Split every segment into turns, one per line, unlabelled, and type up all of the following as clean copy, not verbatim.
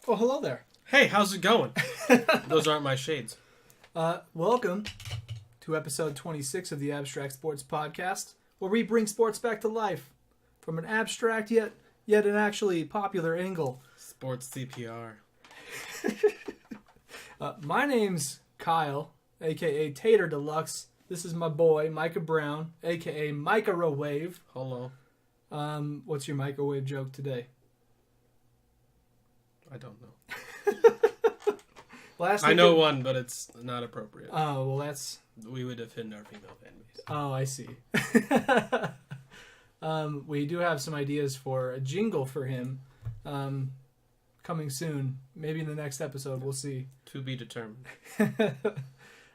Oh, hello there.
Hey, how's it going? Those aren't my shades.
Welcome to episode 26 of the Abstract Sports Podcast, where we bring sports back to life from an abstract yet an actually popular angle.
Sports CPR.
My name's Kyle, a.k.a. Tater Deluxe. This is my boy, Micah Brown, a.k.a. Microwave.
Hello.
What's your microwave joke today?
I don't know.
Last
I know one, but it's not appropriate.
Oh, well, that's...
We would offend our female fan base.
Oh, I see. We do have some ideas for a jingle for him coming soon. Maybe in the next episode, we'll see.
To be determined.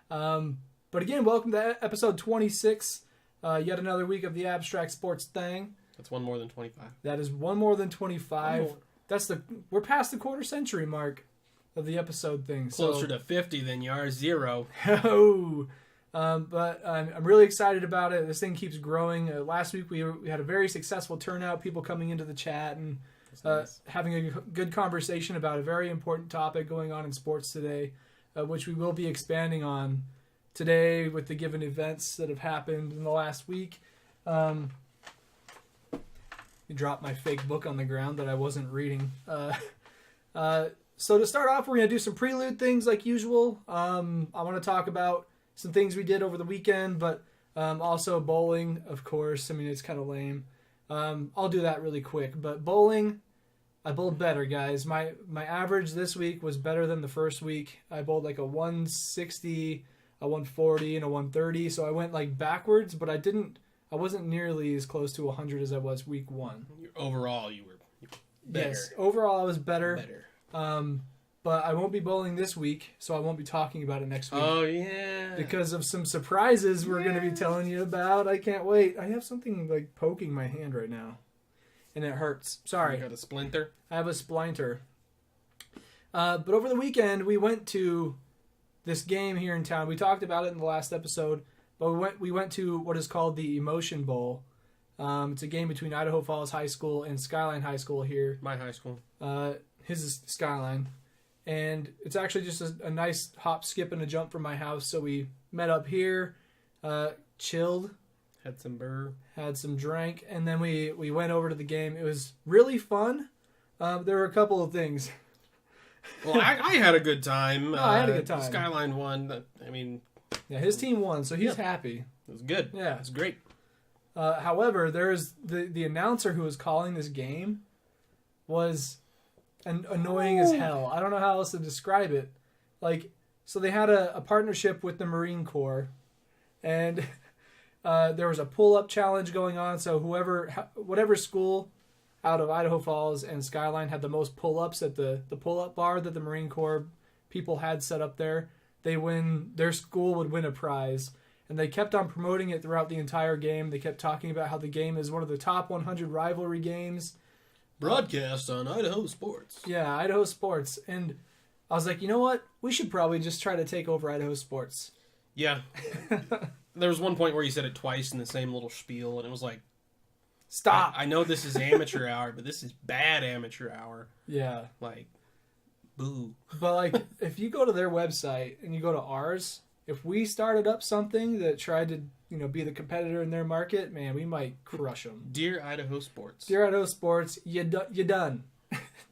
But again, welcome to episode 26. Yet another week of the Abstract Sports Thing.
That's one more than 25.
That is one more than 25. We're past the quarter century mark of the episode thing.
Closer to 50 than you are 0.
Oh, but I'm really excited about it. This thing keeps growing. Last week we had a very successful turnout, people coming into the chat and nice. Having a good conversation about a very important topic going on in sports today, which we will be expanding on today with the given events that have happened in the last week. You dropped my fake book on the ground that I wasn't reading. So to start off, we're going to do some prelude things like usual. I want to talk about some things we did over the weekend, but also bowling, of course. I mean, it's kind of lame. I'll do that really quick. But bowling, I bowled better, guys. My average this week was better than the first week. I bowled like a 160, a 140, and a 130. So I went like backwards, but I wasn't nearly as close to 100 as I was week one.
Overall, you were better.
Yes, overall I was better. But I won't be bowling this week, so I won't be talking about it next week.
Oh, yeah.
Because of some surprises we're going to be telling you about. I can't wait. I have something like poking my hand right now, and it hurts. Sorry.
You got a splinter?
I have a splinter. But over the weekend, we went to this game here in town. We talked about it in the last episode, but we went to what is called the Emotion Bowl. It's a game between Idaho Falls High School and Skyline High School here.
My high school.
His is Skyline. And it's actually just a nice hop, skip, and a jump from my house. So we met up here, chilled.
Had some burr.
Had some drink. And then we went over to the game. It was really fun. There were a couple of things.
Well, I had a good time.
I had a good time.
Skyline won.
Yeah, his team won, so he's happy.
It was good.
Yeah.
It was great.
However, there's the announcer who was calling this game was annoying as hell. I don't know how else to describe it. So they had a partnership with the Marine Corps, and there was a pull-up challenge going on. So whatever school out of Idaho Falls and Skyline had the most pull-ups at the pull-up bar that the Marine Corps people had set up there, their school would win a prize. And they kept on promoting it throughout the entire game. They kept talking about how the game is one of the top 100 rivalry games.
Broadcast on Idaho Sports.
Yeah, Idaho Sports. And I was like, you know what? We should probably just try to take over Idaho Sports.
Yeah. There was one point where you said it twice in the same little spiel, and it was like,
stop.
I know this is amateur hour, but this is bad amateur hour.
Yeah.
Boo.
But if you go to their website and you go to ours, if we started up something that tried to, be the competitor in their market, man, we might crush them.
Dear Idaho Sports.
Dear Idaho Sports, you done.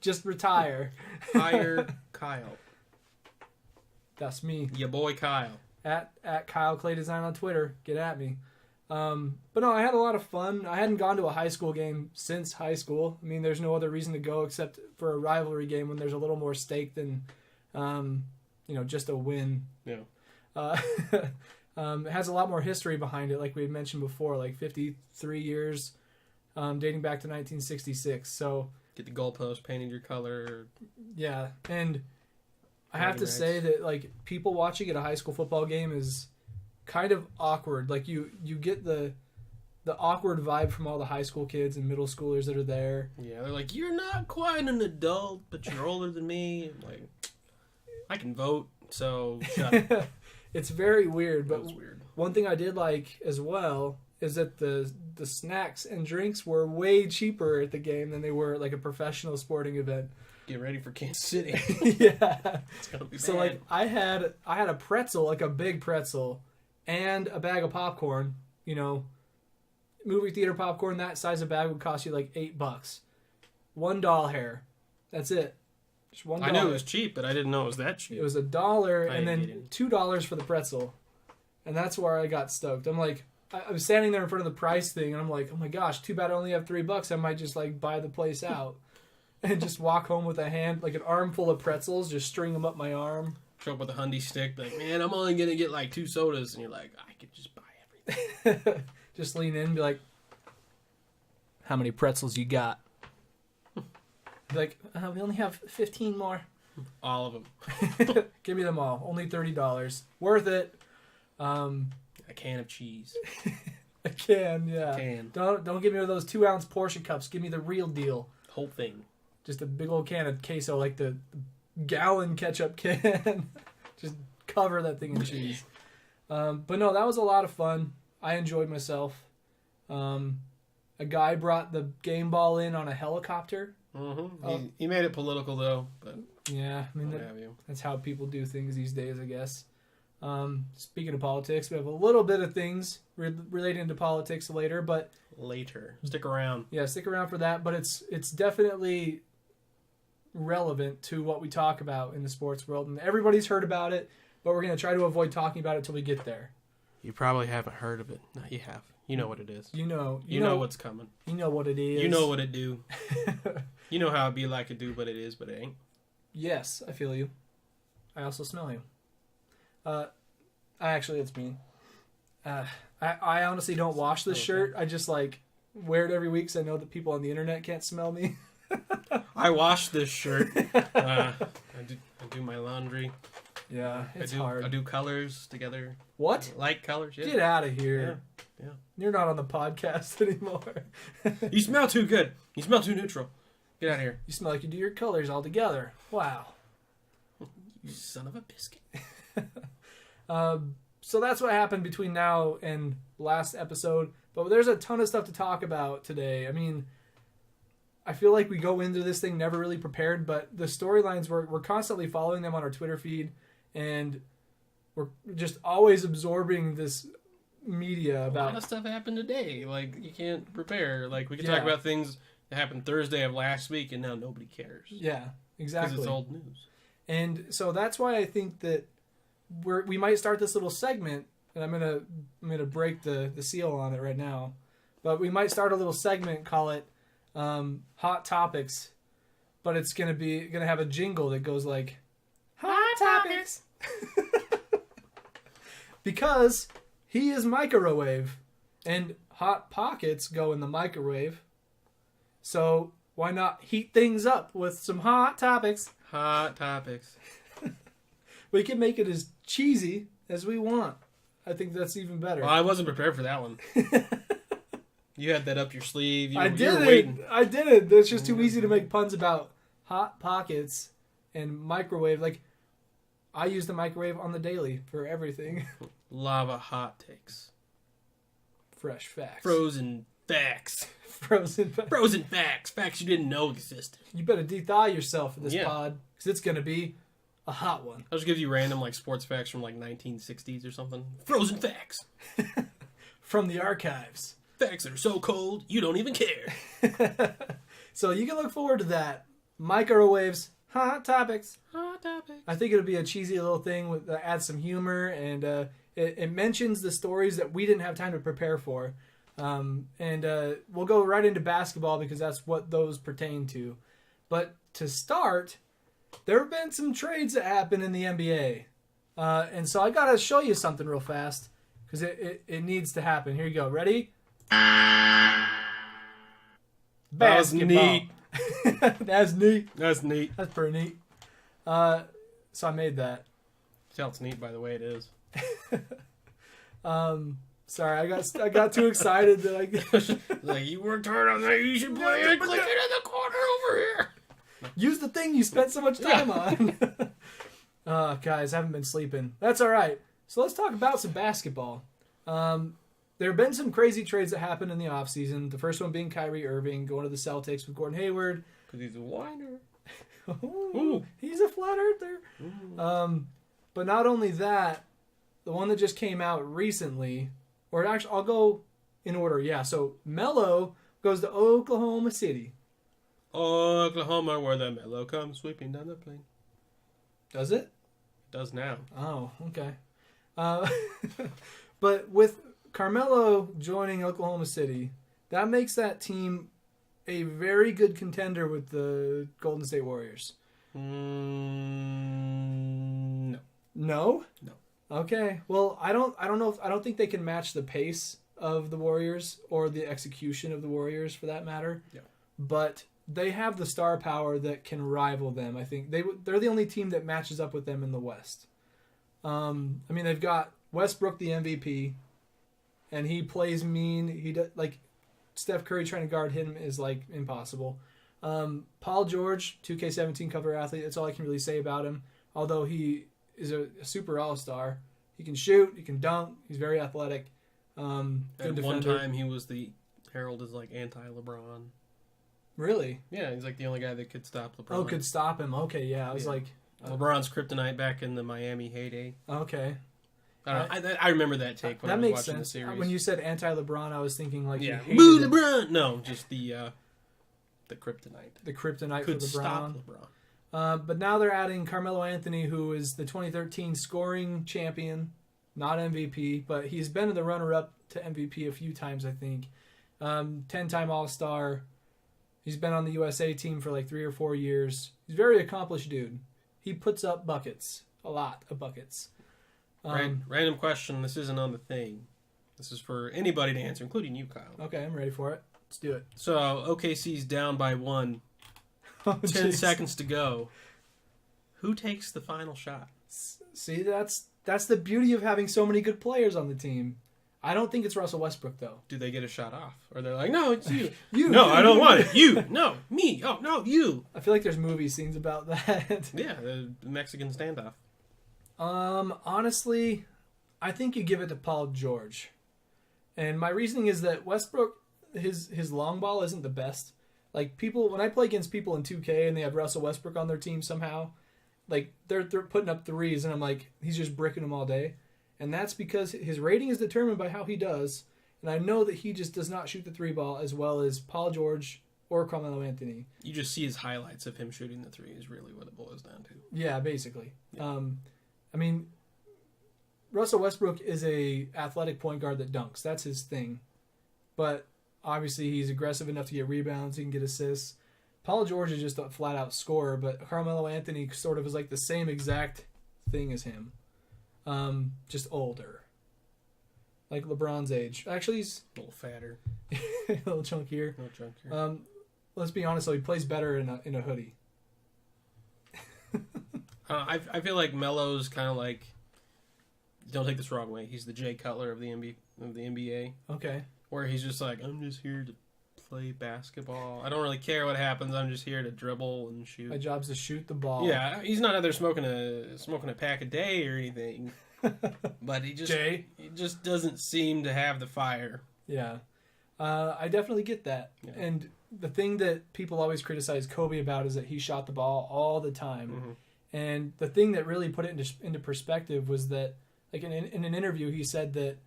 Just retire.
Hire Kyle.
That's me.
Your boy Kyle.
At Kyle Clay Design on Twitter. Get at me. But no, I had a lot of fun. I hadn't gone to a high school game since high school. I mean, there's no other reason to go except for a rivalry game when there's a little more stake than, just a win.
Yeah.
It has a lot more history behind it, like we had mentioned before, like 53 years, dating back to 1966. So
get the goalpost painted your color.
Yeah, and I have to say that people watching at a high school football game is kind of awkward. Like you get the awkward vibe from all the high school kids and middle schoolers that are there.
Yeah, they're like, you're not quite an adult, but you're older than me. I'm like, I can vote, so shut up.
It's very weird, but
weird.
One thing I did like as well is that the snacks and drinks were way cheaper at the game than they were at like a professional sporting event.
Get ready for Kansas City.
Yeah.
It's gonna be
So
bad.
like I had a pretzel, like a big pretzel, and a bag of popcorn. You know, movie theater popcorn that size of bag would cost you like $8. $1 hair. That's it. Just $1.
I knew it was cheap, but I didn't know it was that cheap.
It was $1
I
and then
didn't.
$2 for the pretzel, and that's where I got stoked. I'm like, I was standing there in front of the price thing, and I'm like, oh my gosh, too bad I only have $3. I might just like buy the place out, and just walk home with a hand, like an armful of pretzels, just string them up my arm.
Show up with a hundy stick, be like, man, I'm only gonna get like 2 sodas, and you're like, I could just buy everything.
Just lean in and be like, how many pretzels you got? Be like, we only have 15 more.
All of them.
Give me them all. Only $30. Worth it.
A can of cheese.
I can, yeah.
Can.
Don't give me those 2-ounce portion cups. Give me the real deal.
Whole thing.
Just a big old can of queso, like the gallon ketchup can. Just cover that thing in cheese. But no, that was a lot of fun. I enjoyed myself. A guy brought the game ball in on a helicopter.
Mm-hmm. He made it political though, but
Yeah, I mean
what have you?
that's how people do things these days, I guess. Speaking of politics, we have a little bit of things relating to politics later, but
Later. Stick around.
yeah, stick around for that. But it's definitely relevant to what we talk about in the sports world, and everybody's heard about it, but we're going to try to avoid talking about it till we get there.
You probably haven't heard of it. No, you have. You know what it is.
You know
what's coming.
You know what it is.
You know what it do. You know how it be like it do, but it is, but it ain't.
Yes, I feel you. I also smell you. Actually, it's me. I honestly don't wash this shirt. I just like wear it every week because I know that people on the internet can't smell me.
I wash this shirt. I do my laundry.
Yeah, it's
I
hard.
do colors together.
What?
Light colors, yeah.
Get out of here.
Yeah.
You're not on the podcast anymore.
You smell too good. You smell too neutral. Get out of here.
You smell like you do your colors all together. Wow.
You son of a biscuit.
So that's what happened between now and last episode. But there's a ton of stuff to talk about today. I mean, I feel like we go into this thing never really prepared, but the storylines, we're constantly following them on our Twitter feed, and we're just always absorbing this media
A
about...
lot of stuff happened today. Like, you can't prepare. Like, we can
Yeah.
talk about things that happened Thursday of last week, and now nobody cares.
Yeah,
Because
exactly.
it's old news.
And so that's why I think that we might start this little segment, and I'm gonna break the seal on it right now. But we might start a little segment, call it Hot Topics, but it's gonna have a jingle that goes like Hot Topics. Because he is microwave, and Hot Pockets go in the microwave. So why not heat things up with some Hot Topics?
Hot topics.
We can make it as cheesy as we want. I think that's even better.
Well, I wasn't prepared for that one. You had that up your sleeve. You
I
were
did
waiting.
it. I did it. It's just too easy to make puns about Hot Pockets and microwave. Like, I use the microwave on the daily for everything.
Lava hot takes.
Fresh facts.
Frozen facts.
Frozen facts.
Frozen facts. Facts you didn't know existed.
You better de-thaw yourself for this
Yeah.
pod, because it's going to be a hot one.
I'll just give you random like sports facts from like 1960s or something. Frozen facts.
From the archives.
Facts that are so cold you don't even care.
So you can look forward to that. Microwaves, Hot Topics.
Hot topics.
I think it'll be a cheesy little thing with adds some humor, and it mentions the stories that we didn't have time to prepare for. And we'll go right into basketball because that's what those pertain to. But to start, there have been some trades that happened in the NBA. And so I got to show you something real fast because it needs to happen. Here you go. Ready?
That was neat.
That's neat.
That's neat.
That's pretty neat. So I made that.
Tell it's neat by the way it is.
Sorry, I got too excited that I
Like, you worked hard on that. You should play it. Click it in the corner over here.
use the thing you spent so much time on. Guys, I haven't been sleeping. That's all right. So let's talk about some basketball. there have been some crazy trades that happened in the offseason. The first one being Kyrie Irving going to the Celtics with Gordon Hayward.
Because he's a whiner.
Ooh, he's a flat earther. But not only that, the one that just came out recently, or actually, I'll go in order. Yeah, so Melo goes to Oklahoma City.
Oklahoma, where the Melo comes sweeping down the plain.
Does it?
It does now.
Oh, okay. But with Carmelo joining Oklahoma City, that makes that team a very good contender with the Golden State Warriors.
No.
No?
No.
Okay. Well, I don't think they can match the pace of the Warriors or the execution of the Warriors for that matter.
Yeah.
But they have the star power that can rival them. I think they're the only team that matches up with them in the West. I mean, they've got Westbrook, the MVP, and he plays mean. He does, like, Steph Curry trying to guard him is like impossible. Paul George, 2K17 cover athlete. That's all I can really say about him. Although he is a super all-star, he can shoot, he can dunk, he's very athletic. Good
At
defender.
one time, he was the herald as like anti-LeBron.
Really?
Yeah, he's like the only guy that could stop LeBron.
Oh, could stop him. Okay, yeah. I was like,
LeBron's kryptonite back in the Miami heyday.
okay.
I remember that take when I was watching the series.
When you said anti-LeBron, I was thinking like,
yeah,
you
boo
hated
LeBron. No, just the kryptonite.
the kryptonite
Could
for LeBron.
stop LeBron.
But now they're adding Carmelo Anthony, who is the 2013 scoring champion, not MVP, but he's been in the runner-up to MVP a few times, I think. 10-time All-Star. He's been on the USA team for like 3 or 4 years. He's a very accomplished dude. He puts up buckets, a lot of buckets.
Random question. This isn't on the thing. This is for anybody to answer, including you, Kyle.
Okay, I'm ready for it. Let's do it.
So OKC's down by 1. 10 seconds to go. Who takes the final shot?
See, that's the beauty of having so many good players on the team. I don't think it's Russell Westbrook, though.
Do they get a shot off? Or they're like, no, it's you. I
I
don't want it. You. No, me. Oh, no, you.
I feel like there's movie scenes about that.
Yeah, the Mexican standoff.
Honestly, I think you give it to Paul George. And my reasoning is that Westbrook, his long ball isn't the best. Like, people, when I play against people in 2K and they have Russell Westbrook on their team somehow, like, they're putting up threes and I'm like, he's just bricking them all day. And that's because his rating is determined by how he does. And I know that he just does not shoot the 3 ball as well as Paul George or Carmelo Anthony.
You just see his highlights of him shooting the 3 is really what it boils down to.
Yeah, basically.
Yeah.
I mean, Russell Westbrook is a athletic point guard that dunks. That's his thing. But obviously he's aggressive enough to get rebounds. He can get assists. Paul George is just a flat-out scorer, but Carmelo Anthony sort of is like the same exact thing as him. Just older. Like LeBron's age. Actually, he's
A little fatter.
a little chunkier.
No junker.
Let's be honest, though, he plays better in a hoodie.
I feel like Melo's kind of like, don't take this wrong way, he's the Jay Cutler of the NBA.
Okay.
Where he's just like, I'm just here to play basketball. I don't really care what happens. I'm just here to dribble and shoot.
My job's to shoot the ball.
Yeah, he's not out there smoking a pack a day or anything. But he just doesn't seem to have the fire.
Yeah. I definitely get that. Yeah. And the thing that people always criticize Kobe about is that he shot the ball all the time. Mm-hmm. And the thing that really put it into perspective was that, like, in an interview, he said that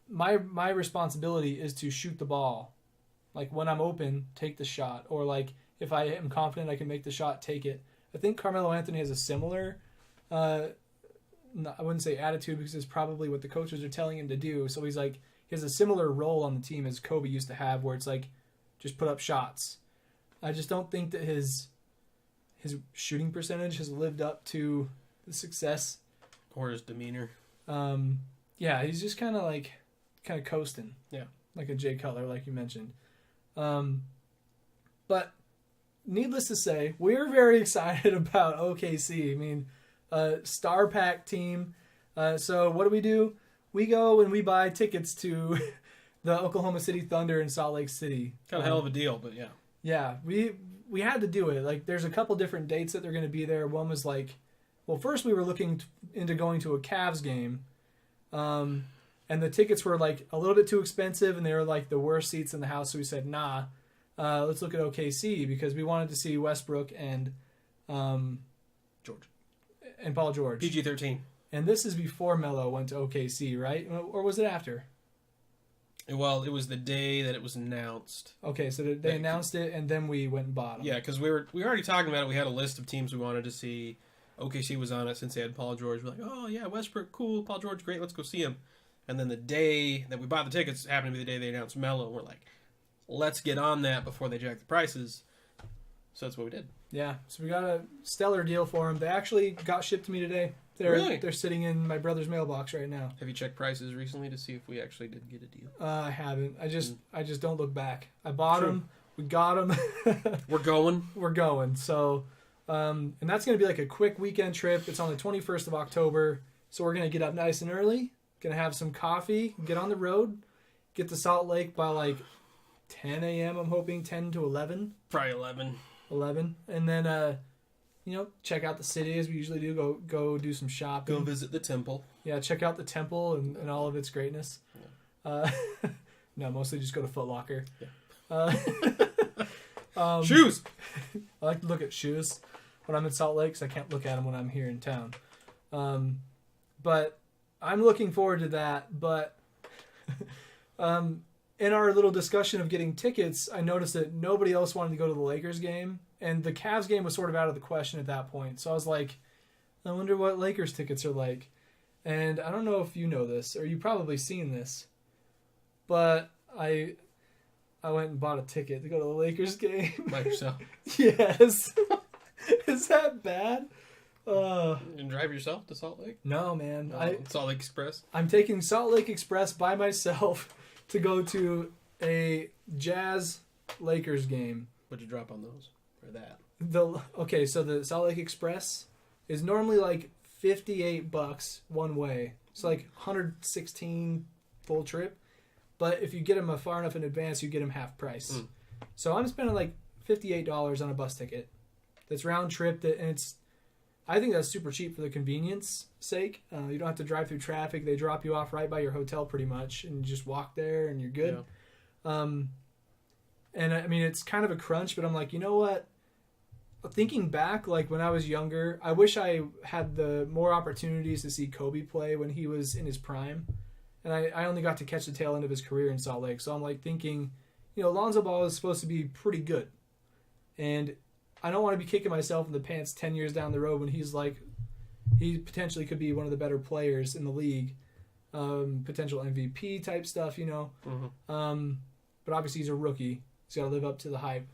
my responsibility is to shoot the ball. Like, when I'm open, take the shot. Or, like, if I am confident I can make the shot, take it. I think Carmelo Anthony has a similar, I wouldn't say attitude because it's probably what the coaches are telling him to do. So he's like, he has a similar role on the team as Kobe used to have where it's like, just put up shots. I just don't think that his shooting percentage has lived up to the success.
Or his demeanor.
Yeah, he's just kind of coasting.
Yeah.
Like a Jay Cutler, like you mentioned. But needless to say, we're very excited about OKC. I mean, star pack team. So what do? We go and we buy tickets to the Oklahoma City Thunder in Salt Lake City.
Kind of hell of a deal, but yeah.
Yeah, we had to do it. Like, there's a couple different dates that they're going to be there. One was like, well, first we were looking into going to a Cavs game. And And the tickets were like a little bit too expensive, and they were like the worst seats in the house. So we said, nah, let's look at OKC because we wanted to see Westbrook and
George
and Paul George.
PG-13.
And this is before Melo went to OKC, right? Or was it after?
Well, it was the day that it was announced.
Okay, so they announced it, and then we went and bought them.
Yeah, because we were already talking about it. We had a list of teams we wanted to see. OKC was on it since they had Paul George. We're like, oh, yeah, Westbrook, cool. Paul George, great. Let's go see him. And then the day that we bought the tickets happened to be the day they announced Melo. And we're like, let's get on that before they jack the prices. So that's what we did.
Yeah, so we got a stellar deal for them. They actually got shipped to me today. They're sitting in my brother's mailbox right now.
Have you checked prices recently to see if we actually did get a deal?
I haven't. I just don't look back. I bought them. We got them.
We're going.
We're going. So, and that's going to be like a quick weekend trip. It's on the 21st of October. So we're going to get up nice and early. Going to have some coffee. Get on the road. Get to Salt Lake by like 10 a.m. I'm hoping 10 to 11.
Probably 11.
11. And then, check out the city as we usually do. Go do some shopping.
Go visit the temple.
Yeah, check out the temple and all of its greatness. Yeah. No, mostly just go to Foot Locker.
Yeah. Shoes!
I like to look at shoes when I'm in Salt Lake because I can't look at them when I'm here in town. But I'm looking forward to that. But in our little discussion of getting tickets, I noticed that nobody else wanted to go to the Lakers game. And the Cavs game was sort of out of the question at that point. So I was like, I wonder what Lakers tickets are like. And I don't know if you know this, or you've probably seen this. But I went and bought a ticket to go to the Lakers game.
By yourself?
Yes. Is that bad?
You can drive yourself to Salt Lake?
No, man.
Salt Lake Express?
I'm taking Salt Lake Express by myself to go to a Jazz Lakers game.
What'd you drop on those? Or that?
So the Salt Lake Express is normally like $58 one way. It's like $116 full trip. But if you get them far enough in advance, you get them half price. So I'm spending like $58 on a bus ticket. That's round trip. I think that's super cheap for the convenience sake. You don't have to drive through traffic. They drop you off right by your hotel pretty much, and you just walk there and you're good. Yeah. And I mean, it's kind of a crunch, but I'm like, you know what? Thinking back, like when I was younger, I wish I had the more opportunities to see Kobe play when he was in his prime. And I only got to catch the tail end of his career in Salt Lake. So I'm like thinking, Lonzo Ball is supposed to be pretty good. And I don't want to be kicking myself in the pants 10 years down the road when he potentially could be one of the better players in the league. Potential MVP type stuff, But obviously he's a rookie. He's got to live up to the hype.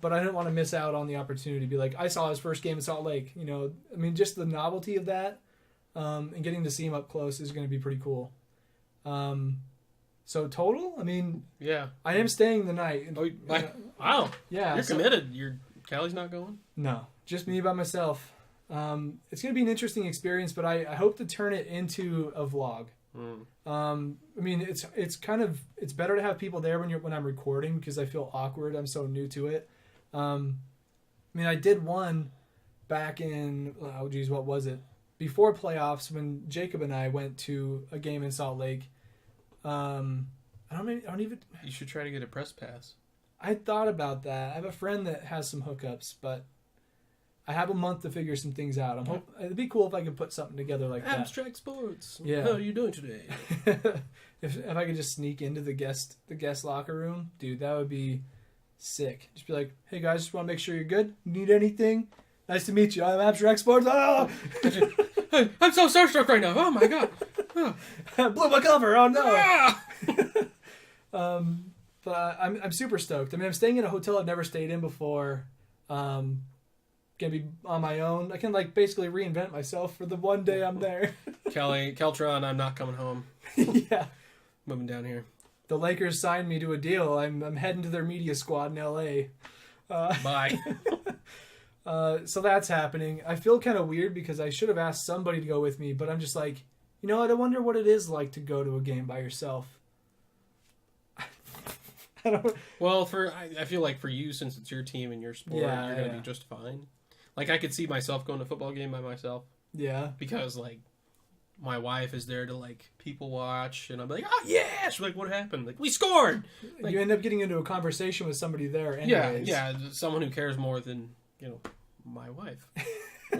But I didn't want to miss out on the opportunity to be like, I saw his first game in Salt Lake. I mean, just the novelty of that and getting to see him up close is going to be pretty cool. So total, I mean,
yeah,
I am staying the night.
Wow.
Yeah.
You're committed. Callie's not going?
No, just me by myself. It's going to be an interesting experience, but I hope to turn it into a vlog. I mean, it's better to have people there when I'm recording because I feel awkward. I'm so new to it. I mean, I did one back in, what was it? Before playoffs when Jacob and I went to a game in Salt Lake. I don't even.
You should try to get a press pass.
I thought about that. I have a friend that has some hookups, but I have a month to figure some things out. It'd be cool if I could put something together like that.
Abstract sports.
Yeah.
How are you doing today?
if I could just sneak into the guest locker room, dude, that would be sick. Just be like, hey guys, just want to make sure you're good. Need anything? Nice to meet you. I'm Abstract Sports. Oh!
Hey, I'm so starstruck right now. Oh my god. Oh.
Blew my cover. Oh no. But I'm super stoked. I mean, I'm staying in a hotel I've never stayed in before. Gonna be on my own. I can basically reinvent myself for the one day I'm there.
Keltron, I'm not coming home.
Yeah.
Moving down here.
The Lakers signed me to a deal. I'm heading to their media squad in LA.
Bye.
So that's happening. I feel kind of weird because I should have asked somebody to go with me, but I'm just like, you know what? I wonder what it is like to go to a game by yourself. I don't.
Well, I feel like for you, since it's your team and your sport,
yeah,
you're gonna be just fine. Like I could see myself going to a football game by myself.
Yeah.
Because my wife is there to like people watch, and I'm like, oh yeah, she's like, what happened? Like, we scored. Like,
you end up getting into a conversation with somebody there anyways.
Yeah, someone who cares more than my wife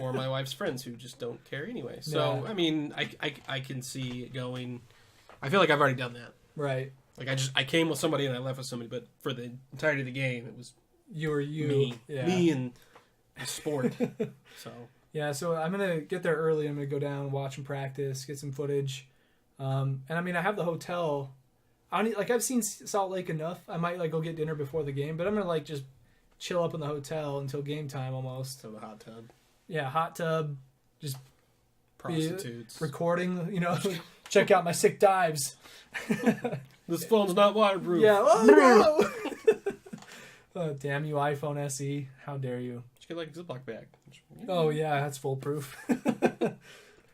or my wife's friends who just don't care anyway. So I mean, I can see it going. I feel like I've already done that.
Right.
Like I came with somebody and I left with somebody, but for the entirety of the game, it was me and the sport. So.
Yeah, so I'm going to get there early. I'm going to go down, watch them practice, get some footage. And I mean, I have the hotel. I've seen Salt Lake enough. I might like go get dinner before the game, but I'm going to like just chill up in the hotel until game time almost.
To the hot tub.
Yeah, hot tub. Just
prostitutes.
Recording, check out my sick dives.
This phone's not waterproof.
Yeah, oh no! Damn you, iPhone SE. How dare you?
Just get like a Ziploc bag.
Oh yeah, that's foolproof.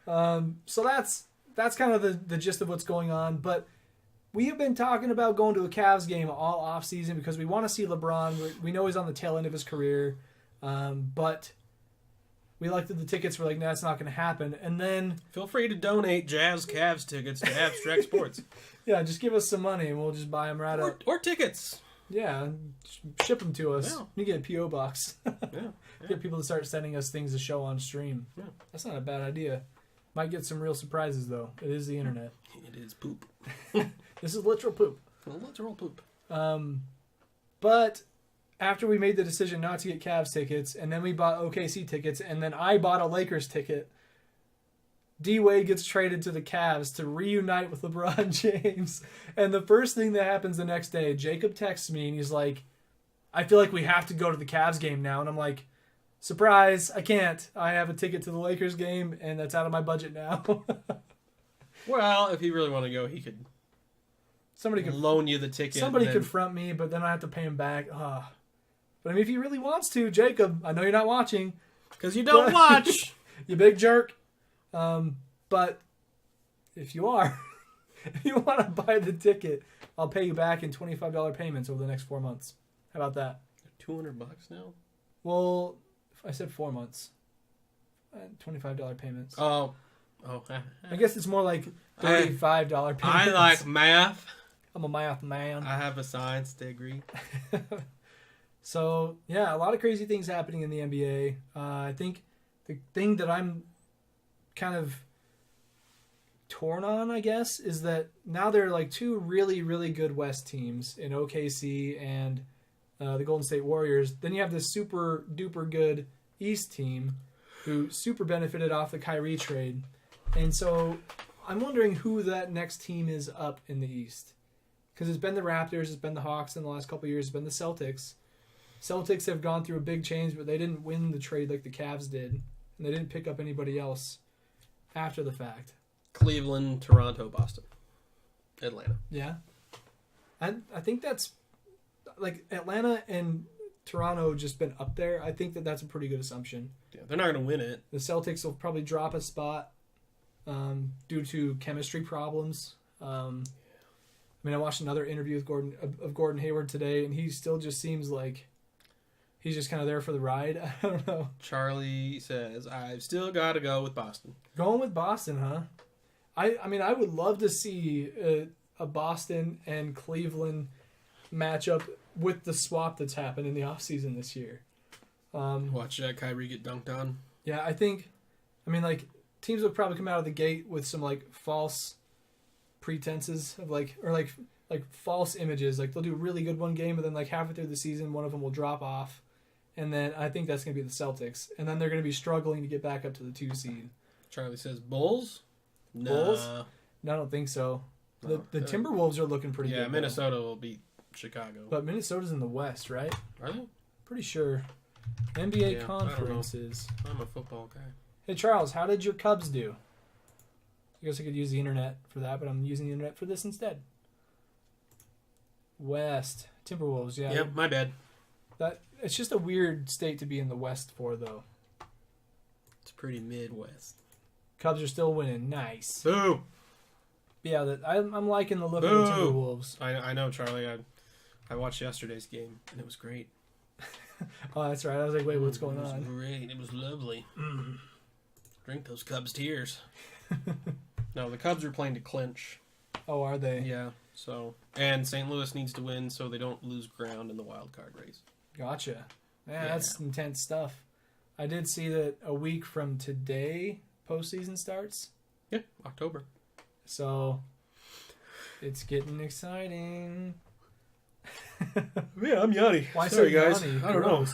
So that's kind of the gist of what's going on. But we have been talking about going to a Cavs game all off season because we want to see LeBron. We know he's on the tail end of his career, but we looked at the tickets. We're like, nah, that's not going to happen. And then
feel free to donate Jazz Cavs tickets to Abstract Sports.
Yeah, just give us some money and we'll just buy them right up.
Or tickets.
Yeah, ship them to us.
Yeah.
You get a P.O. box.
Yeah.
Get people to start sending us things to show on stream.
Yeah.
That's not a bad idea. Might get some real surprises, though. It is the internet.
It is poop.
This is literal poop.
Literal poop.
But after we made the decision not to get Cavs tickets, and then we bought OKC tickets, and then I bought a Lakers ticket, D-Wade gets traded to the Cavs to reunite with LeBron James. And the first thing that happens the next day, Jacob texts me, and he's like, I feel like we have to go to the Cavs game now. And I'm like, surprise, I can't. I have a ticket to the Lakers game, and that's out of my budget now.
Well, if he really want to go, he could loan you the ticket.
Somebody could front me, but then I have to pay him back. But I mean, if he really wants to, Jacob, I know you're not watching.
Because you don't watch.
You big jerk. But if you are, if you want to buy the ticket, I'll pay you back in $25 payments over the next 4 months. How about that?
$200 now?
Well, I said 4 months. $25 payments.
Oh.
I guess it's more like $35 payments.
I like math.
I'm a math man.
I have a science degree.
So, yeah, a lot of crazy things happening in the NBA. I think the thing that I'm kind of torn on, I guess, is that now there are like two really, really good West teams in OKC and the Golden State Warriors. Then you have this super duper good East team who super benefited off the Kyrie trade. And so I'm wondering who that next team is up in the East. Because it's been the Raptors, it's been the Hawks in the last couple of years, it's been the Celtics. Celtics have gone through a big change, but they didn't win the trade like the Cavs did. And they didn't pick up anybody else after the fact.
Cleveland, Toronto, Boston, Atlanta.
Yeah. I think that's like Atlanta and Toronto have just been up there. I think that's a pretty good assumption.
Yeah, they're not going to win it.
The Celtics will probably drop a spot due to chemistry problems. I mean, I watched another interview with Gordon Hayward today, and he still just seems like he's just kind of there for the ride. I don't know.
Charlie says, I've still got to go with Boston.
Going with Boston, huh? I mean, I would love to see a Boston and Cleveland matchup with the swap that's happened in the offseason this year.
Watch Kyrie get dunked on.
Yeah, I mean, like, teams will probably come out of the gate with some, like, false pretenses of, like, or, like false images. Like, they'll do really good one game, and then, like, halfway through the season, one of them will drop off. And then I think that's going to be the Celtics. And then they're going to be struggling to get back up to the 2 seed.
Charlie says, Bulls?
Bulls? No, I don't think so. The Timberwolves are looking pretty good.
Yeah, Minnesota will beat Chicago.
But Minnesota's in the West, right?
Are they?
Pretty sure. NBA conferences.
I'm a football guy.
Hey, Charles, how did your Cubs do? I guess I could use the internet for that, but I'm using the internet for this instead. West. Timberwolves, yeah.
Yep, my bad.
It's just a weird state to be in the West for, though.
It's pretty Midwest.
Cubs are still winning. Nice.
Boo!
Yeah, I'm liking the look of the Timberwolves.
I know, Charlie. I watched yesterday's game, and it was great.
Oh, that's right. I was like, wait, what's going on?
It was great. It was lovely. Drink those Cubs tears. No, the Cubs are playing to clinch.
Oh, are they?
Yeah. So, and St. Louis needs to win so they don't lose ground in the wild card race.
Gotcha. Yeah, that's intense stuff. I did see that a week from today, postseason starts.
Yeah, October.
So, it's getting exciting.
Yeah, I'm Yanni.
Why
Sorry,
so
guys.
Yanni?
I don't know.
Gross.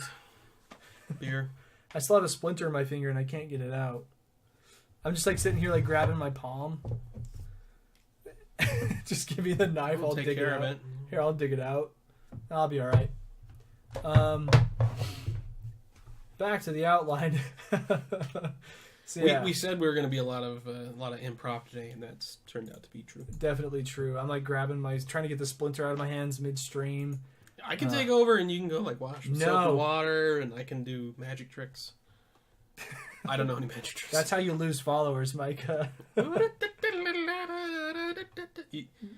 Beer.
I still have a splinter in my finger and I can't get it out. I'm just like sitting here like grabbing my palm. Just give me the knife. I'll
take
dig
care
it
of
out.
it.
Here, I'll dig it out. I'll be all right. Back to the outline. So, yeah,
we said we were going to be a lot of improv today, and that's turned out to be true.
definitely true. I'm like trying to get the splinter out of my hands midstream.
I can take over, and you can go like wash with soap
No.
and water, and I can do magic tricks. I don't know any magic tricks.
That's how you lose followers, Micah.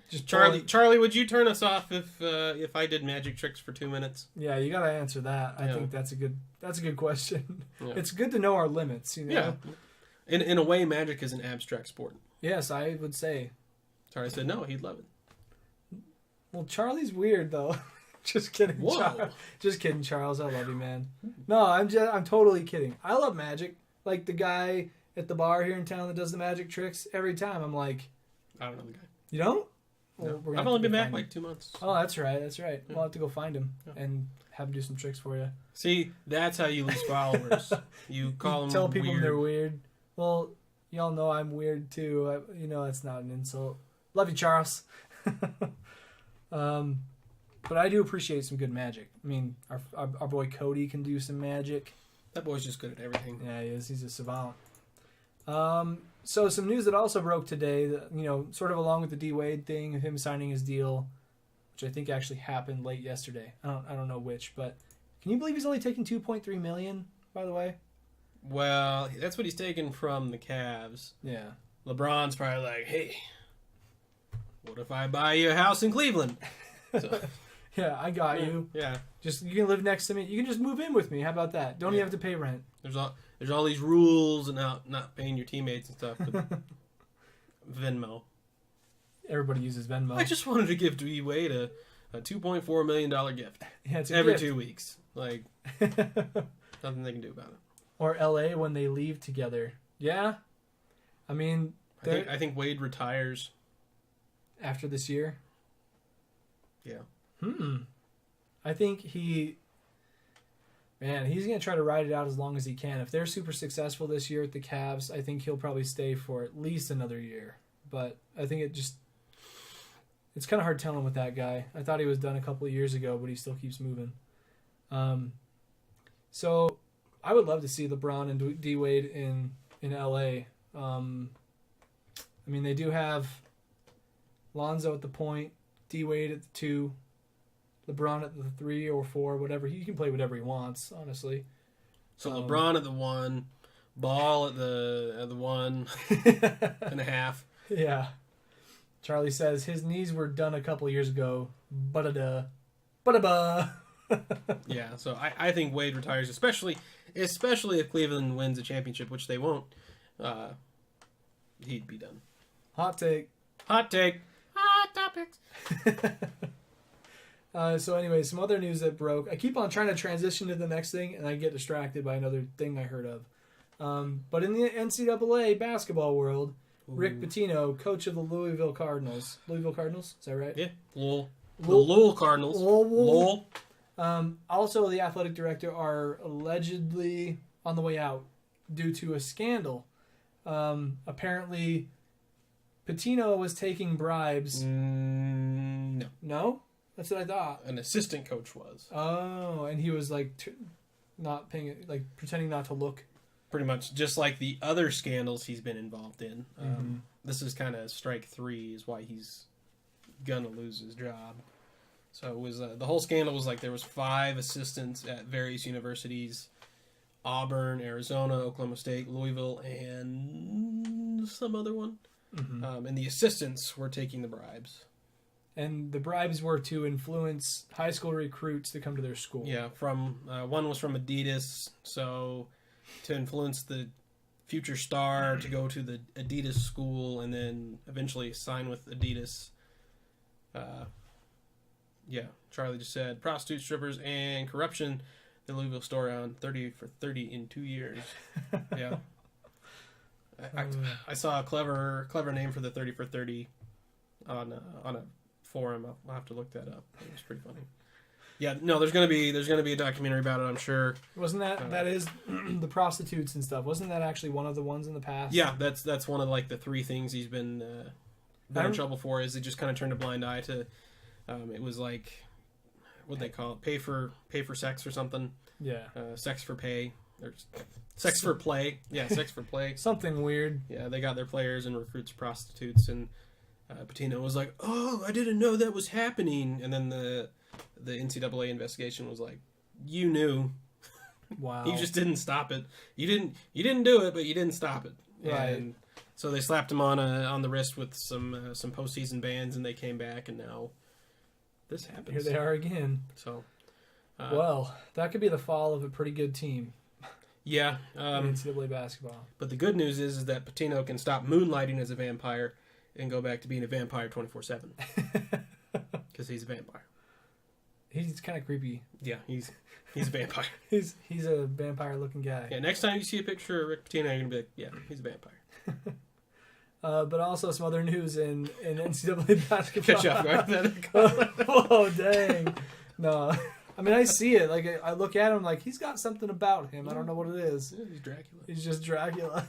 Just
Charlie, would you turn us off if I did magic tricks for 2 minutes?
Yeah, you gotta answer that. I
Yeah.
think that's a good question.
Yeah.
It's good to know our limits, you know.
Yeah. In a way, magic is an abstract sport.
Yes, I would say.
Charlie said no, he'd love it.
Well, Charlie's weird though. Just kidding.
Whoa.
Just kidding, Charles. I love you, man. No, I'm totally kidding. I love magic. Like the guy at the bar here in town that does the magic tricks. Every time I'm like,
I don't know the guy.
you don't?
No.
Well, we're gonna
I've
have
only
to
been
go
back
find
like
him.
2 months.
Oh, that's right. Yeah. We'll have to go find him
Yeah.
and have him do some tricks for you.
See, that's how you lose followers. You call them
Tell people
weird.
they're weird. Well, y'all know I'm weird too. You know that's not an insult. Love you, Charles. But I do appreciate some good magic. I mean, our boy Cody can do some magic.
That boy's just good at everything.
Yeah, he is. He's a savant. So some news that also broke today, that, you know, sort of along with the D Wade thing of him signing his deal, which I think actually happened late yesterday. I don't know which, but can you believe he's only taking $2.3 million? By the way.
Well, that's what he's taken from the Cavs.
Yeah.
LeBron's probably like, hey, what if I buy you a house in Cleveland? So,
Yeah, I got you.
Yeah.
Just you can live next to me. You can just move in with me. How about that? Don't even have to pay rent.
There's all these rules and not paying your teammates and stuff. But Venmo.
Everybody uses Venmo.
I just wanted to give Dwyane a $2.4 million gift
Yeah, it's a
every
gift.
2 weeks. Like, nothing they can do about it.
Or LA when they leave together. Yeah. I mean,
I think Wade retires.
after this year.
Yeah.
I think he's going to try to ride it out as long as he can. If they're super successful this year at the Cavs, I think he'll probably stay for at least another year. But I think it's kind of hard telling with that guy. I thought he was done a couple of years ago, but he still keeps moving. So I would love to see LeBron and D Wade in LA. I mean, they do have Lonzo at the point, D Wade at the 2, LeBron at the 3 or 4, whatever. He can play whatever he wants, honestly.
So LeBron at the 1, Ball at the 1 and a half.
Yeah. Charlie says his knees were done a couple of years ago. But-a-da. But-a-ba.
Yeah, so I think Wade retires, especially if Cleveland wins a championship, which they won't. He'd be done.
Hot take.
Hot take. Hot topics.
So anyway, some other news that broke. I keep on trying to transition to the next thing, and I get distracted by another thing I heard of. But in the NCAA basketball world, Rick Pitino, coach of the Louisville Cardinals. Louisville Cardinals? Is that right?
Yeah. The Lowell Cardinals. Lowell.
Also, the athletic director are allegedly on the way out due to a scandal. Apparently, Pitino was taking bribes.
No.
No? That's what I thought.
An assistant coach was.
Oh, and he was like not paying, like pretending not to look.
Pretty much just like the other scandals he's been involved in. This is kind of strike 3 is why he's gonna lose his job. So it was the whole scandal was like there was 5 assistants at various universities: Auburn, Arizona, Oklahoma State, Louisville, and some other one. And the assistants were taking the bribes.
And the bribes were to influence high school recruits to come to their school.
Yeah, from one was from Adidas, so to influence the future star to go to the Adidas school and then eventually sign with Adidas. Charlie just said prostitutes, strippers, and corruption. The Louisville story on 30 for 30 in 2 years. Yeah. I saw a clever name for the 30 for 30 on a forum. I'll have to look that up. It was pretty funny. Yeah, no, there's gonna be a documentary about it, I'm sure.
Wasn't that is the prostitutes and stuff? Wasn't that actually one of the ones in the past?
Yeah, that's one of like the 3 things he's been in trouble for. Is he just kind of turned a blind eye to? It was like, what'd they call it? Pay for sex or something.
Yeah.
Sex for pay or sex for play. Yeah, sex for play.
Something weird.
Yeah, they got their players and recruits prostitutes, and Pitino was like, "Oh, I didn't know that was happening," and then the NCAA investigation was like, "You knew."
Wow.
You just didn't stop it. You didn't do it, but you didn't stop it.
Right.
And so they slapped him on the wrist with some postseason bans, and they came back, and now this happens.
Here they are again.
So,
well, that could be the fall of a pretty good team.
Yeah.
In NCAA basketball.
But the good news is that Pitino can stop moonlighting as a vampire and go back to being a vampire 24/7 because he's a vampire.
He's kind of creepy.
Yeah, he's a vampire.
he's a vampire-looking guy.
Yeah, next time you see a picture of Rick Pitino, you're gonna be like, yeah, he's a vampire.
But also some other news in NCAA basketball.
Catch up,
Whoa, dang! No, I mean I see it. Like I look at him, like he's got something about him. I don't know what it is.
Yeah, he's Dracula.
He's just Dracula.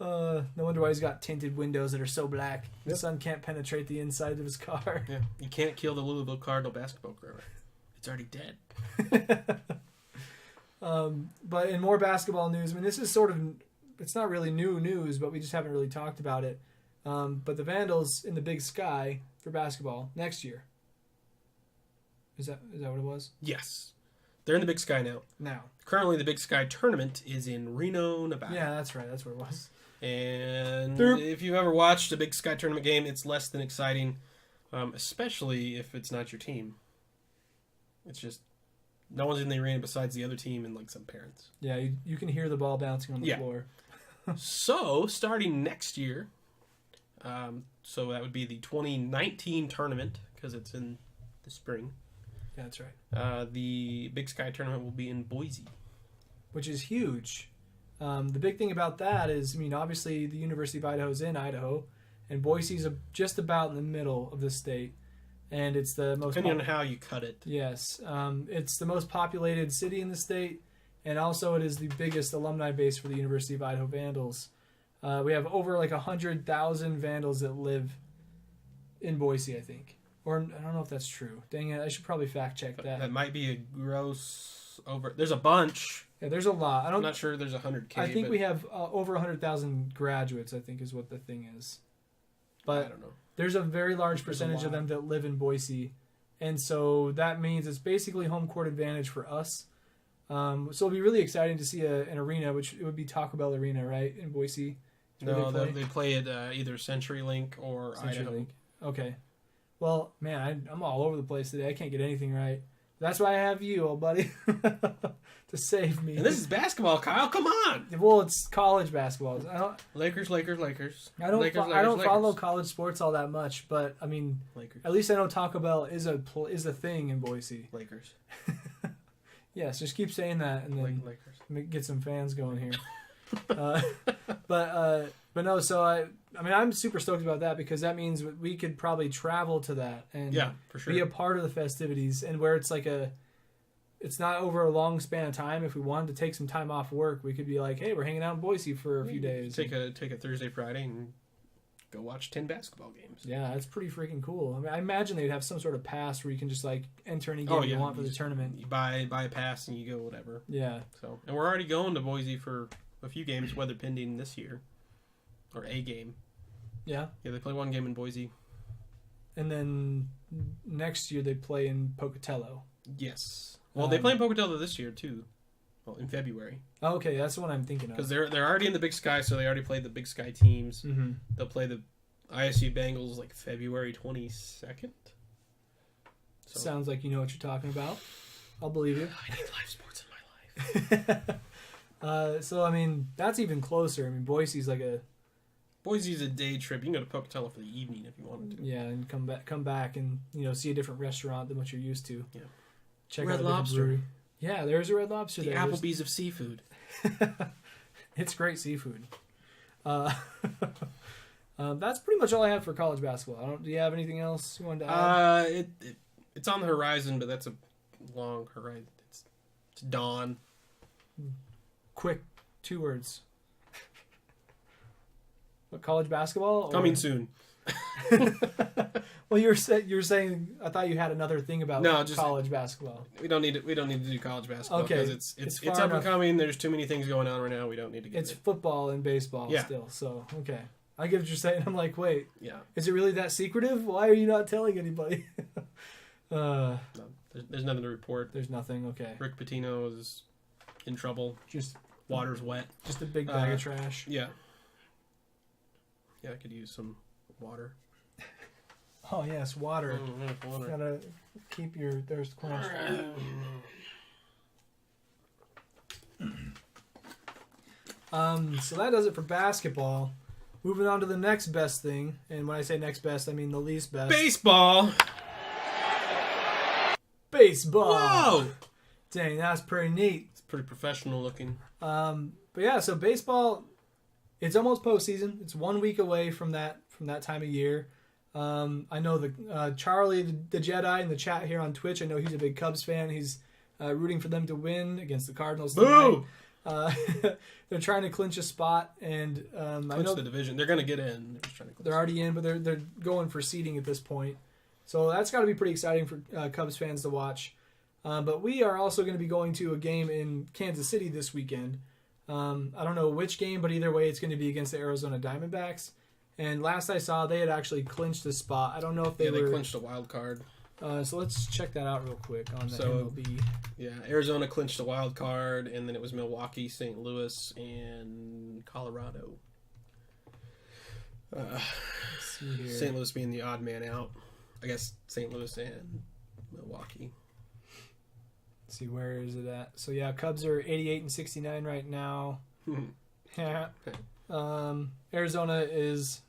No wonder why he's got tinted windows that are so black. The sun can't penetrate the inside of his car.
Yeah, you can't kill the Louisville Cardinal basketball career. It's already dead.
But in more basketball news, I mean, this is sort of, it's not really new news, but we just haven't really talked about it. But the Vandals in the Big Sky for basketball next year. Is that what it was?
Yes. They're in the Big Sky now. Currently, the Big Sky tournament is in Reno, Nevada.
Yeah, that's right. That's where it was.
And if you've ever watched a Big Sky tournament game, it's less than exciting, especially if it's not your team. It's just no one's in the arena besides the other team and like some parents.
Yeah, you can hear the ball bouncing on the floor.
So starting next year, so that would be the 2019 tournament because it's in the spring.
Yeah, that's right.
The Big Sky tournament will be in Boise,
which is huge. The big thing about that is, I mean, obviously the University of Idaho is in Idaho, and Boise's just about in the middle of the state, and it's the most
depending on how you cut it.
Yes, it's the most populated city in the state, and also it is the biggest alumni base for the University of Idaho Vandals. We have over like 100,000 Vandals that live in Boise, I think. Or I don't know if that's true. Dang it, I should probably fact check that.
That might be a gross over. There's a bunch.
Yeah, there's a lot.
I'm not sure there's 100K.
I think we have over 100,000 graduates, I think is what the thing is. But
I don't know.
There's a very large percentage of them that live in Boise. And so that means it's basically home court advantage for us. So it'll be really exciting to see an arena, which it would be Taco Bell Arena, right, in Boise?
No, they play at either CenturyLink or Idaho.
Okay. Well, man, I'm all over the place today. I can't get anything right. That's why I have you, old buddy, to save me.
And this is basketball, Kyle. Come on.
Well, it's college basketball.
Lakers.
I don't follow college sports all that much, but I mean,
Lakers.
At least I know Taco Bell is a thing in Boise.
Lakers.
Yes, just keep saying that, and then
Lakers.
Get some fans going here. But no, so I mean, I'm super stoked about that because that means we could probably travel to that and
for sure.
be a part of the festivities, and where it's like it's not over a long span of time. If we wanted to take some time off work, we could be like, hey, we're hanging out in Boise for a few days.
Take a Thursday, Friday, and go watch 10 basketball games.
Yeah, that's pretty freaking cool. I mean, I imagine they'd have some sort of pass where you can just like enter any game you want for the tournament.
You buy a pass and you go whatever.
Yeah.
So, and we're already going to Boise for a few games, weather pending this year, or a game.
Yeah.
Yeah, they play one game in Boise.
And then next year they play in Pocatello.
Yes. Well, they play in Pocatello this year too. Well, in February.
Oh, okay, that's the one I'm thinking of.
Because they're already in the Big Sky, so they already played the Big Sky teams.
Mm-hmm.
They'll play the ISU Bengals like February 22nd. So.
Sounds like you know what you're talking about. I'll believe you.
I need live sports in my life.
So I mean, that's even closer. I mean, Boise's like a
Boise's a day trip. You can go to Pocatello for the evening if you wanted to.
yeah, and come back, and see a different restaurant than what you're used to.
Yeah.
Check
Red
out a different
Lobster.
brewery. Yeah, there's a Red Lobster
The
there.
Applebee's of seafood.
It's great seafood. That's pretty much all I have for college basketball. Do you have anything else you wanted to add?
It's on the horizon, but that's a long horizon. It's dawn.
Quick, 2 words. What, college basketball? Or...
Coming soon.
Well, you're saying I thought you had another thing about college basketball.
We don't need to do college basketball because it's up and coming. There's too many things going on right now. We don't need to get
It's football and baseball still. So okay, I get what you're saying. I'm like, wait, is it really that secretive? Why are you not telling anybody?
No, there's nothing to report.
There's nothing. Okay.
Rick Pitino is in trouble.
Just
water's wet.
Just a big bag of trash.
Yeah. Yeah, I could use some water.
Oh yes, water.
Water.
Gotta keep your thirst quenched. So that does it for basketball. Moving on to the next best thing, and when I say next best, I mean the least best.
Baseball.
Whoa! Dang, that's pretty neat.
It's pretty professional looking.
But yeah, so baseball, it's almost postseason. It's 1 week away from that time of year. I know the Charlie, the Jedi, in the chat here on Twitch. I know he's a big Cubs fan. He's rooting for them to win against the Cardinals tonight. They're trying to clinch a spot, and I know
the division. They're going to get in.
They're already in, but they're going for seeding at this point. So that's got to be pretty exciting for Cubs fans to watch. But we are also going to be going to a game in Kansas City this weekend. I don't know which game, but either way, it's going to be against the Arizona Diamondbacks. And last I saw, they had actually clinched the spot. I don't know if they
clinched a wild card.
So let's check that out real quick on the MLB.
Yeah, Arizona clinched a wild card, and then it was Milwaukee, St. Louis, and Colorado.
Let's see here.
St. Louis being the odd man out. I guess St. Louis and Milwaukee.
Let's see, where is it at? So yeah, Cubs are 88 and 69 right now. Yeah. Arizona is...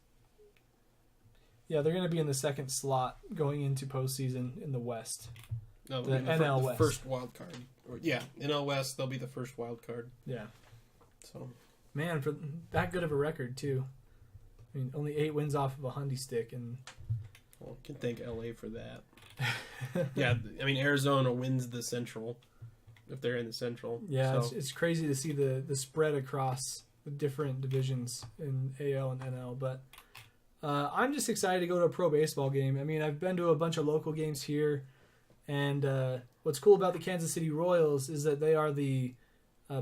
Yeah, they're going to be in the second slot going into postseason in the West.
No,
the NL West.
First wild card. NL West, they'll be the first wild card.
Yeah.
So,
man, for that good of a record, too. I mean, only 8 wins off of a Hundy stick. And
well, can thank LA for that. Yeah, I mean, Arizona wins the Central if they're in the Central.
Yeah, so. It's crazy to see the spread across the different divisions in AL and NL, but... I'm just excited to go to a pro baseball game. I mean, I've been to a bunch of local games here, and what's cool about the Kansas City Royals is that they are the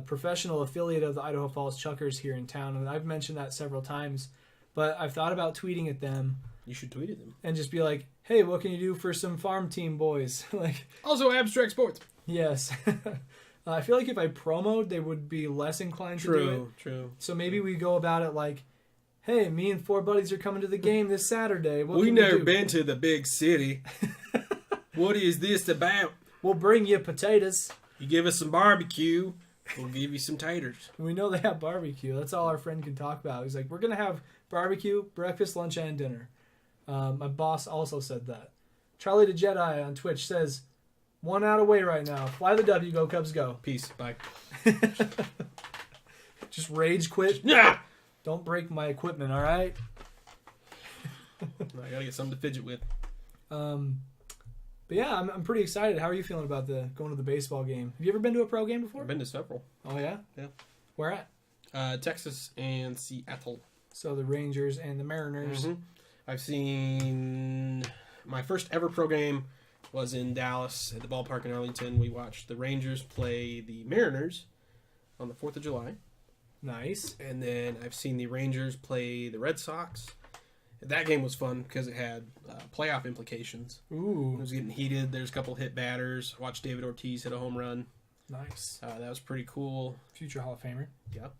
professional affiliate of the Idaho Falls Chuckers here in town, and I've mentioned that several times, but I've thought about tweeting at them.
You should tweet at them.
And just be like, hey, what can you do for some farm team boys?
Also, abstract sports.
Yes. I feel like if I promoted, they would be less inclined to do it.
True.
So maybe we go about it like, hey, me and 4 buddies are coming to the game this Saturday.
We've never been to the big city. What is this about?
We'll bring you potatoes.
You give us some barbecue, we'll give you some taters.
We know they have barbecue. That's all our friend can talk about. He's like, we're going to have barbecue, breakfast, lunch, and dinner. My boss also said that. Charlie the Jedi on Twitch says, 1 out away right now. Fly the W, go Cubs, go.
Peace, bye.
Just rage quit.
Yeah.
Don't break my equipment, all right?
I gotta get something to fidget with.
But yeah, I'm pretty excited. How are you feeling about going to the baseball game? Have you ever been to a pro game before?
I've been to several.
Oh yeah?
Yeah.
Where at?
Texas and Seattle.
So the Rangers and the Mariners.
Mm-hmm. I've seen my first ever pro game was in Dallas at the ballpark in Arlington. We watched the Rangers play the Mariners on the 4th of July.
Nice.
And then I've seen the Rangers play the Red Sox. That game was fun because it had playoff implications.
Ooh.
It was getting heated. There's a couple hit batters. Watched David Ortiz hit a home run.
Nice.
That was pretty cool.
Future Hall of Famer.
Yep.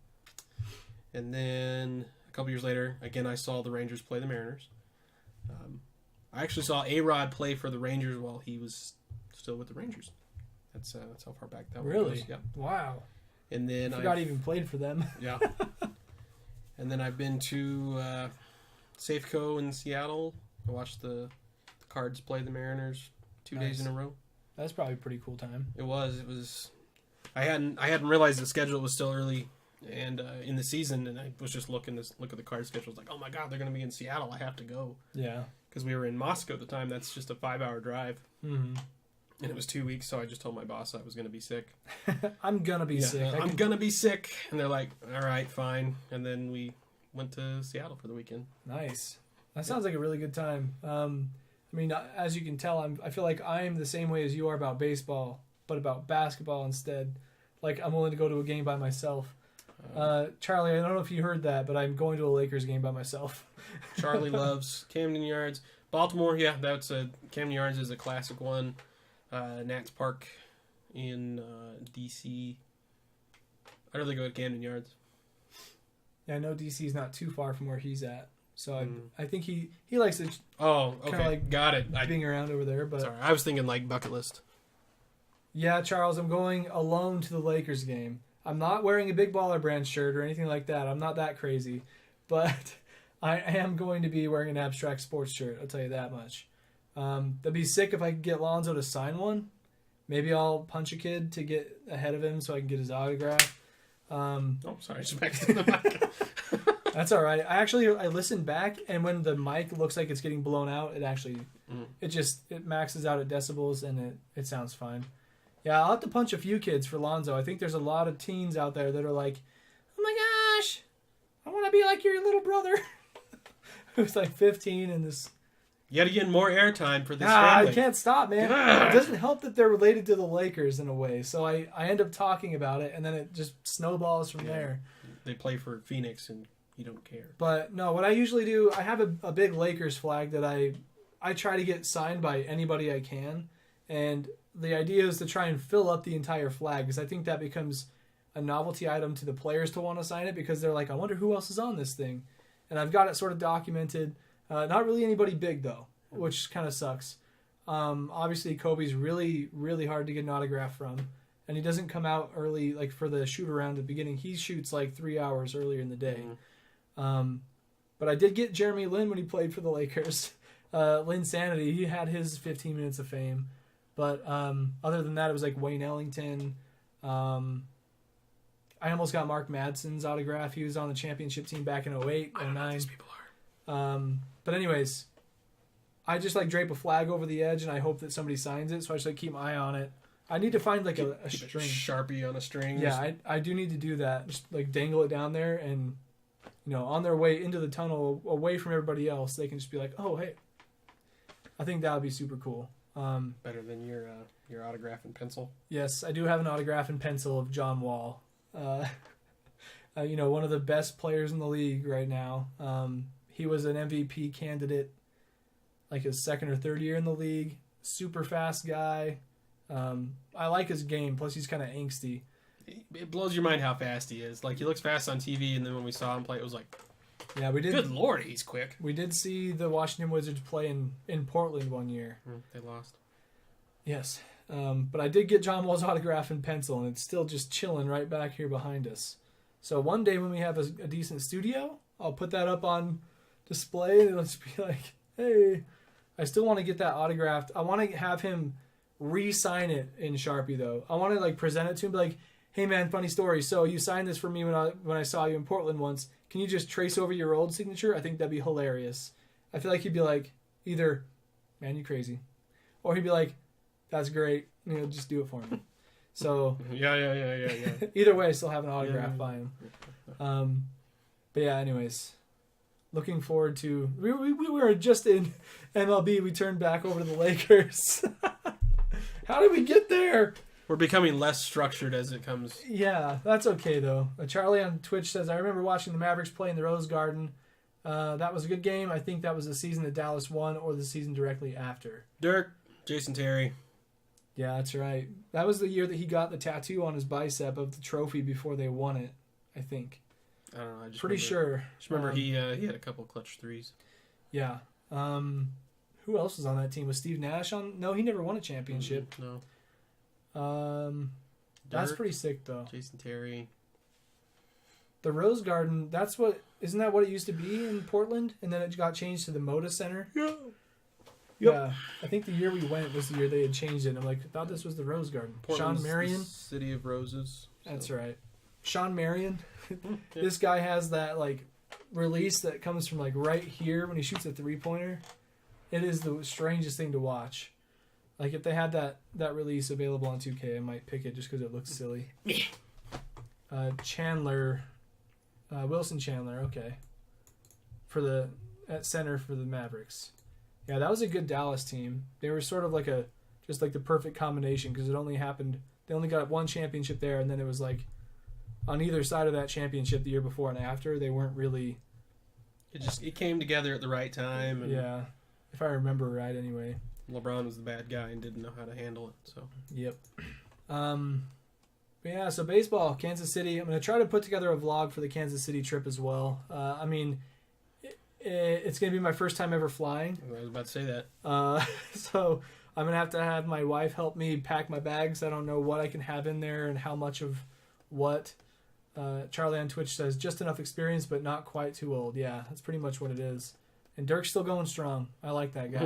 And then a couple years later, again, I saw the Rangers play the Mariners. I actually saw A-Rod play for the Rangers while he was still with the Rangers. That's how far back that
really?
was. Yep.
Wow.
And then
forgot he even played for them.
Yeah. And then I've been to Safeco in Seattle. I watched the Cards play the Mariners 2 days in a row.
That's probably a pretty cool time.
It was. I hadn't realized the schedule was still early and in the season, and I was just look at the card schedule. I was like, oh my god, they're going to be in Seattle. I have to go.
Yeah.
Because we were in Moscow at the time. That's just a 5-hour drive.
Mm-hmm.
And it was 2 weeks, so I just told my boss I was going to be sick.
I'm going to be sick.
I'm going to be sick. And they're like, all right, fine. And then we went to Seattle for the weekend.
Nice. That sounds like a really good time. I mean, as you can tell, I feel like I'm the same way as you are about baseball, but about basketball instead. Like, I'm willing to go to a game by myself. Charlie, I don't know if you heard that, but I'm going to a Lakers game by myself.
Charlie loves Camden Yards. Baltimore, yeah, Camden Yards is a classic one. Nats Park in D.C. I'd rather go to Camden Yards.
Yeah, I know D.C.'s not too far from where he's at. So I think he likes to
okay,
like
got it.
being around over there. But
sorry, I was thinking like bucket list.
Yeah, Charles, I'm going alone to the Lakers game. I'm not wearing a Big Baller Brand shirt or anything like that. I'm not that crazy. But I am going to be wearing an Abstract Sports shirt, I'll tell you that much. That'd be sick if I could get Lonzo to sign one. Maybe I'll punch a kid to get ahead of him so I can get his autograph.
Sorry, just back to the mic.
That's all right. I listened back, and when the mic looks like it's getting blown out, it actually it maxes out at decibels, and it sounds fine. Yeah, I'll have to punch a few kids for Lonzo. I think there's a lot of teens out there that are like, oh my gosh, I want to be like your little brother. Who's like 15 and this.
You got to get more airtime for this family.
I can't stop, man. It doesn't help that they're related to the Lakers in a way. So I end up talking about it, and then it just snowballs from there.
They play for Phoenix, and you don't care.
But no, what I usually do, I have a big Lakers flag that I try to get signed by anybody I can. And the idea is to try and fill up the entire flag, because I think that becomes a novelty item to the players to want to sign it, because they're like, I wonder who else is on this thing. And I've got it sort of documented. Not really anybody big, though, which kind of sucks. Obviously, Kobe's really, really hard to get an autograph from. And he doesn't come out early, like for the shoot around at the beginning. He shoots like 3 hours earlier in the day. But I did get Jeremy Lin when he played for the Lakers. Lin Sanity, he had his 15 minutes of fame. But other than that, it was like Wayne Ellington. I almost got Mark Madsen's autograph. He was on the championship team back in 08, 09.
I don't know who these people are.
But anyways, I just like drape a flag over the edge, and I hope that somebody signs it. So I just like keep my eye on it. I need to find like a string.
Sharpie on a string.
Yeah, I do need to do that. Just like dangle it down there, and on their way into the tunnel, away from everybody else, they can just be like, "Oh, hey." I think that would be super cool.
Better than your autograph and pencil.
Yes, I do have an autograph and pencil of John Wall. One of the best players in the league right now. He was an MVP candidate, like his second or third year in the league. Super fast guy. I like his game. Plus, he's kind of angsty.
It blows your mind how fast he is. Like, he looks fast on TV, and then when we saw him play, it was like,
yeah, we did.
Good Lord, he's quick.
We did see the Washington Wizards play in Portland one year.
They lost.
Yes. But I did get John Wall's autograph and pencil, and it's still just chilling right back here behind us. So one day when we have a decent studio, I'll put that up on display, and it'll just be like, hey, I still want to get that autographed. I want to have him re-sign it in Sharpie, though. I want to like present it to him, be like, hey man, funny story. So you signed this for me when I saw you in Portland once. Can you just trace over your old signature? I think that'd be hilarious. I feel like he'd be like, either, man, you crazy, or he'd be like, that's great. Just do it for me. So
yeah.
Either way, I still have an autograph by him. But yeah, anyways, looking forward to. We were just in MLB. We turned back over to the Lakers. How did we get there?
We're becoming less structured as it comes.
Yeah, that's okay though. Charlie on Twitch says, I remember watching the Mavericks play in the Rose Garden. That was a good game. I think that was the season that Dallas won, or the season directly after.
Dirk, Jason Terry.
Yeah, that's right. That was the year that he got the tattoo on his bicep of the trophy before they won it, I think.
I don't know. I just
Pretty sure.
Just remember he had a couple clutch threes.
Yeah. Who else was on that team? Was Steve Nash on? No, he never won a championship.
No.
That's pretty sick, though.
Jason Terry.
The Rose Garden, isn't that what it used to be in Portland? And then it got changed to the Moda Center?
Yeah.
Yep. Yeah. I think the year we went was the year they had changed it. I'm like, I thought this was the Rose Garden.
Portland's
Sean Marion.
the city of roses. So.
That's right. Sean Marion.
Yeah.
This guy has that, like, release that comes from, like, right here when he shoots a three-pointer. It is the strangest thing to watch. Like, if they had that release available on 2K, I might pick it just because it looks silly. Chandler... Wilson Chandler, okay. At center for the Mavericks. Yeah, that was a good Dallas team. They were sort of like just like the perfect combination because it only happened. They only got one championship there, and then it was like on either side of that championship the year before and after. They weren't really.
It came together at the right time. And
yeah, if I remember right, anyway.
LeBron was the bad guy and didn't know how to handle it. So.
Yep. Yeah, so baseball, Kansas City. I'm going to try to put together a vlog for the Kansas City trip as well. I mean, it's going to be my first time ever flying.
I was about to say that.
So I'm going to have my wife help me pack my bags. I don't know what I can have in there and how much of what. Charlie on Twitch says, just enough experience, but not quite too old. Yeah, that's pretty much what it is. And Dirk's still going strong. I like that guy.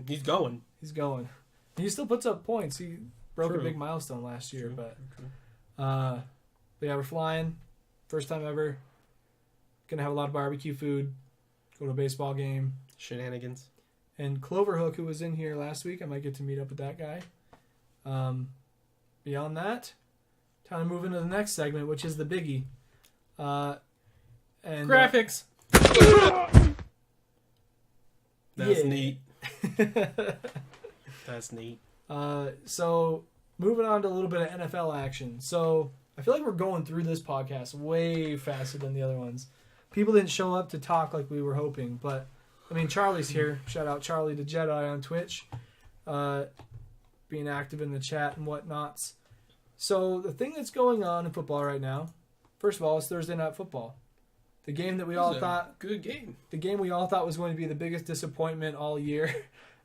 He's going.
He's going. He still puts up points. He broke
True.
a big milestone last year.
True.
But yeah, we're flying. First time ever. Gonna have a lot of barbecue food. Go to a baseball game.
Shenanigans.
And Cloverhook, who was in here last week, I might get to meet up with that guy. Beyond that, time to move into the next segment, which is the biggie. And
graphics. That's neat. That's neat.
So moving on to a little bit of NFL action. So I feel like we're going through this podcast way faster than the other ones. People didn't show up to talk like we were hoping, but I mean, Charlie's here. Shout out Charlie the Jedi on Twitch, being active in the chat and whatnots. So the thing that's going on in football right now, first of all, is Thursday Night Football. The game that we all thought
good game.
The game we all thought was going to be the biggest disappointment all year.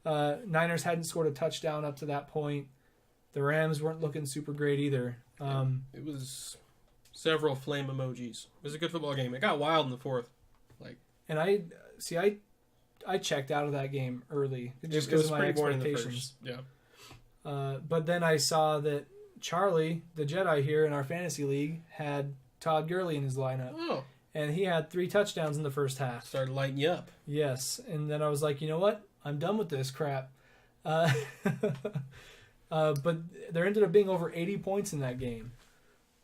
Niners hadn't scored a touchdown up to that point. The Rams weren't looking super great either.
It was several flame emojis. It was a good football game. It got wild in the fourth.
And I checked out of that game early just
It
because
was
of my
pretty boring in the
expectations.
first. Yeah.
But then I saw that Charlie, the Jedi here in our fantasy league, had Todd Gurley in his lineup.
Oh.
And he had 3 touchdowns in the first half.
Started lighting you up.
Yes. And then I was like, you know what? I'm done with this crap. But there ended up being over 80 points in that game.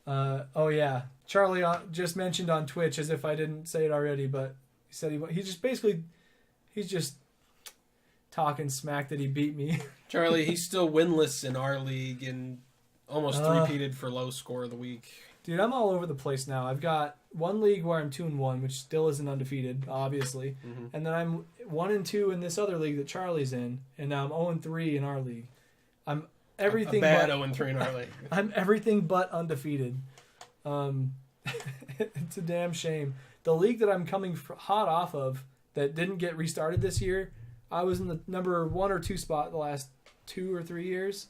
Oh, yeah. Charlie just mentioned on Twitch, as if I didn't say it already, but he said he's just talking smack that he beat me.
Charlie, he's still winless in our league and almost three-peated for low score of the week.
Dude, I'm all over the place now. I've got one league where I'm 2-1, which still isn't undefeated, obviously. Mm-hmm. And then I'm 1-2 in this other league that Charlie's in, and now I'm 0-3 in our league. I'm everything
a bad 0-3 in our league.
I'm everything but undefeated. It's a damn shame. The league that I'm coming hot off of that didn't get restarted this year, I was in the number 1 or 2 spot the last 2 or 3 years.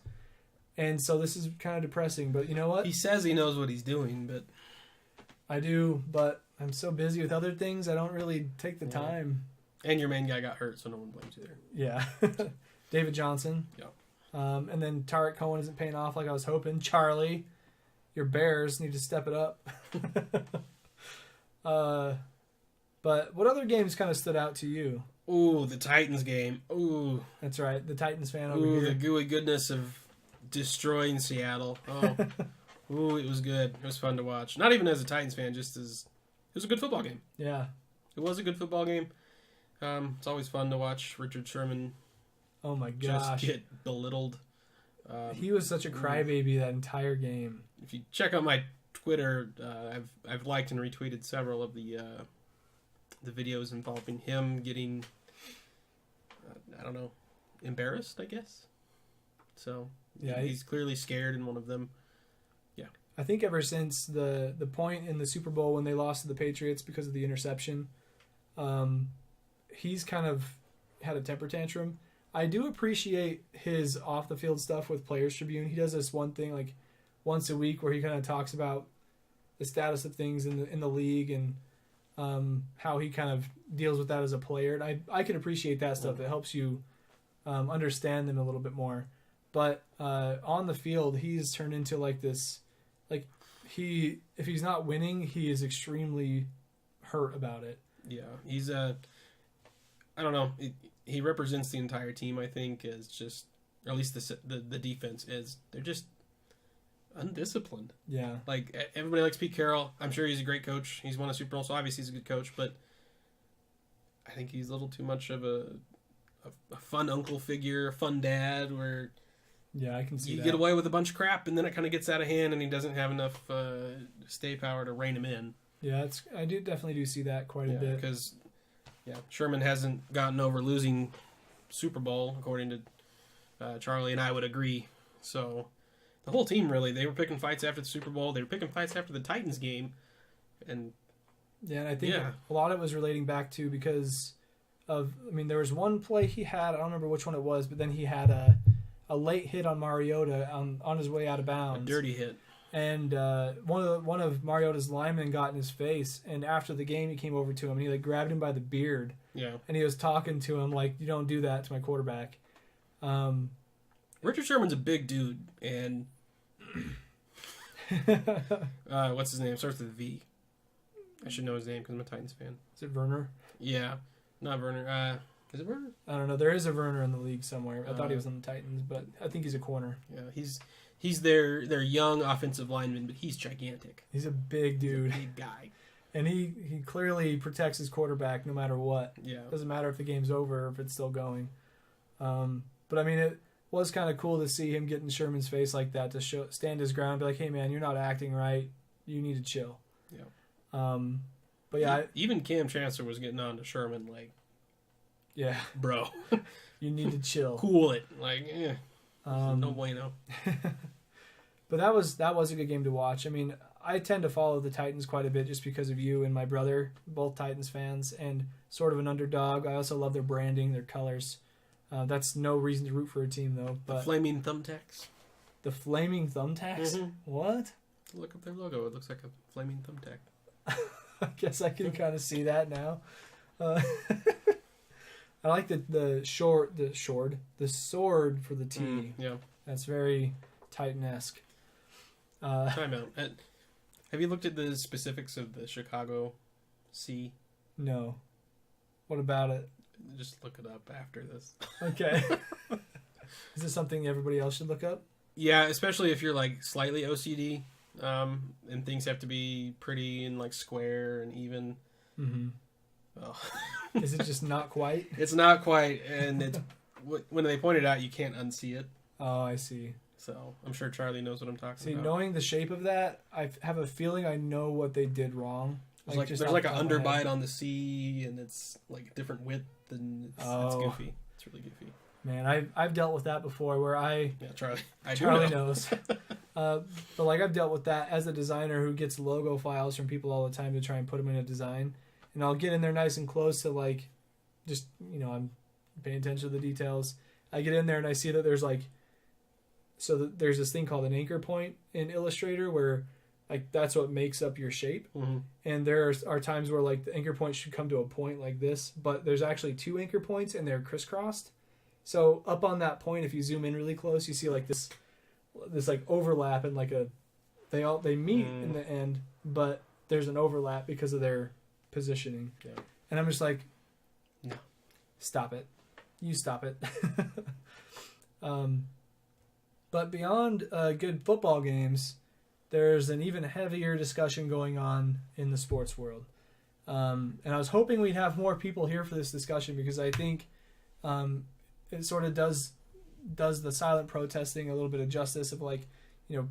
And so this is kind of depressing, but you know what?
He says he knows what he's doing, but...
I do, but I'm so busy with other things, I don't really take the time.
And your main guy got hurt, so no one blames you there.
Yeah. David Johnson.
Yeah.
And then Tarek Cohen isn't paying off like I was hoping. Charlie, your Bears need to step it up. But what other games kind of stood out to you?
Ooh, the Titans game. Ooh.
That's right, the Titans fan over
here.
here.
The gooey goodness of destroying Seattle. Oh. Ooh, it was good. It was fun to watch. Not even as a Titans fan, just as... It was a good football game.
Yeah.
It was a good football game. It's always fun to watch Richard Sherman
oh my gosh.
just get belittled.
He was such a crybaby that entire game.
If you check out my Twitter, I've liked and retweeted several of the videos involving him getting, I don't know, embarrassed, I guess. So yeah, he's clearly scared in one of them. Yeah,
I think ever since the point in the Super Bowl when they lost to the Patriots because of the interception, he's kind of had a temper tantrum. I do appreciate his off the field stuff with Players Tribune. He does this one thing like once a week where he kind of talks about the status of things in the league and how he kind of deals with that as a player. And I can appreciate that stuff. It helps you understand them a little bit more. But on the field, he's turned into like this, like if he's not winning, he is extremely hurt about it.
Yeah, he's I don't know. He represents the entire team. I think as just, or at least the defense is. They're just undisciplined.
Yeah.
Like, everybody likes Pete Carroll. I'm sure he's a great coach. He's won a Super Bowl, so obviously he's a good coach. But I think he's a little too much of a fun uncle figure, a fun dad, where
yeah, I can see
you
that.
get away with a bunch of crap, and then it kind of gets out of hand, and he doesn't have enough stay power to rein him in.
Yeah, I definitely do see that quite a bit.
Because Sherman hasn't gotten over losing Super Bowl, according to Charlie, and I would agree. So the whole team, really, they were picking fights after the Super Bowl. They were picking fights after the Titans game. And
I think a lot of it was relating back to because of, there was one play he had, I don't remember which one it was, but then he had a late hit on Mariota on his way out of bounds.
A dirty hit.
And one of Mariota's linemen got in his face, and after the game he came over to him and he like grabbed him by the beard.
Yeah.
And he was talking to him like, "You don't do that to my quarterback."
Richard Sherman's a big dude, and what's his name? Starts with a V. I should know his name because I'm a Titans fan.
Is it Werner?
Yeah, not Werner. Is it Werner?
I don't know. There is a Werner in the league somewhere. I thought he was on the Titans, but I think he's a corner.
Yeah, he's their young offensive lineman, but he's gigantic.
He's a big dude.
He's a big guy.
And he clearly protects his quarterback no matter what.
Yeah.
Doesn't matter if the game's over or if it's still going. But it was kind of cool to see him get in Sherman's face like that, to stand his ground, be like, "Hey man, you're not acting right. You need to chill."
Yeah.
But yeah,
even Cam Chancellor was getting on to Sherman like,
yeah,
bro,
you need to chill.
Cool it. Like, no bueno.
But that was a good game to watch. I tend to follow the Titans quite a bit just because of you and my brother, both Titans fans, and sort of an underdog. I also love their branding, their colors. That's no reason to root for a team, though. But
the flaming thumbtacks.
The flaming thumbtacks?
Mm-hmm.
What?
Look up their logo. It looks like a flaming thumbtack.
I guess I can kind of see that now. I like the sword for the T.
Yeah.
That's very Titan-esque.
Time out. Have you looked at the specifics of the Chicago C?
No. What about it?
Just look it up after this.
Okay. Is this something everybody else should look up?
Yeah, especially if you're like slightly OCD, and things have to be pretty and like square and even.
Mm-hmm.
Oh.
Is it just not quite?
It's not quite, and it's when they point it out, you can't unsee it.
Oh, I see.
So I'm sure Charlie knows what I'm talking about.
Knowing the shape of that, I have a feeling I know what they did wrong.
There's like an underbite on the C, and it's like a different width, and it's goofy. It's really goofy.
Man, I've dealt with that before, where
Charlie
knows. But like I've dealt with that as a designer who gets logo files from people all the time to try and put them in a design, and I'll get in there nice and close to like, just I'm paying attention to the details. I get in there and I see that there's there's this thing called an anchor point in Illustrator where like that's what makes up your shape.
Mm-hmm.
And there are times where like the anchor point should come to a point like this, but there's actually two anchor points and they're crisscrossed. So up on that point, if you zoom in really close, you see like this like overlap and like they meet in the end, but there's an overlap because of their positioning.
Yeah.
And I'm just like,
no,
stop it. You stop it. But beyond good football games, there's an even heavier discussion going on in the sports world. And I was hoping we'd have more people here for this discussion because I think it sort of does the silent protesting a little bit of justice of like, the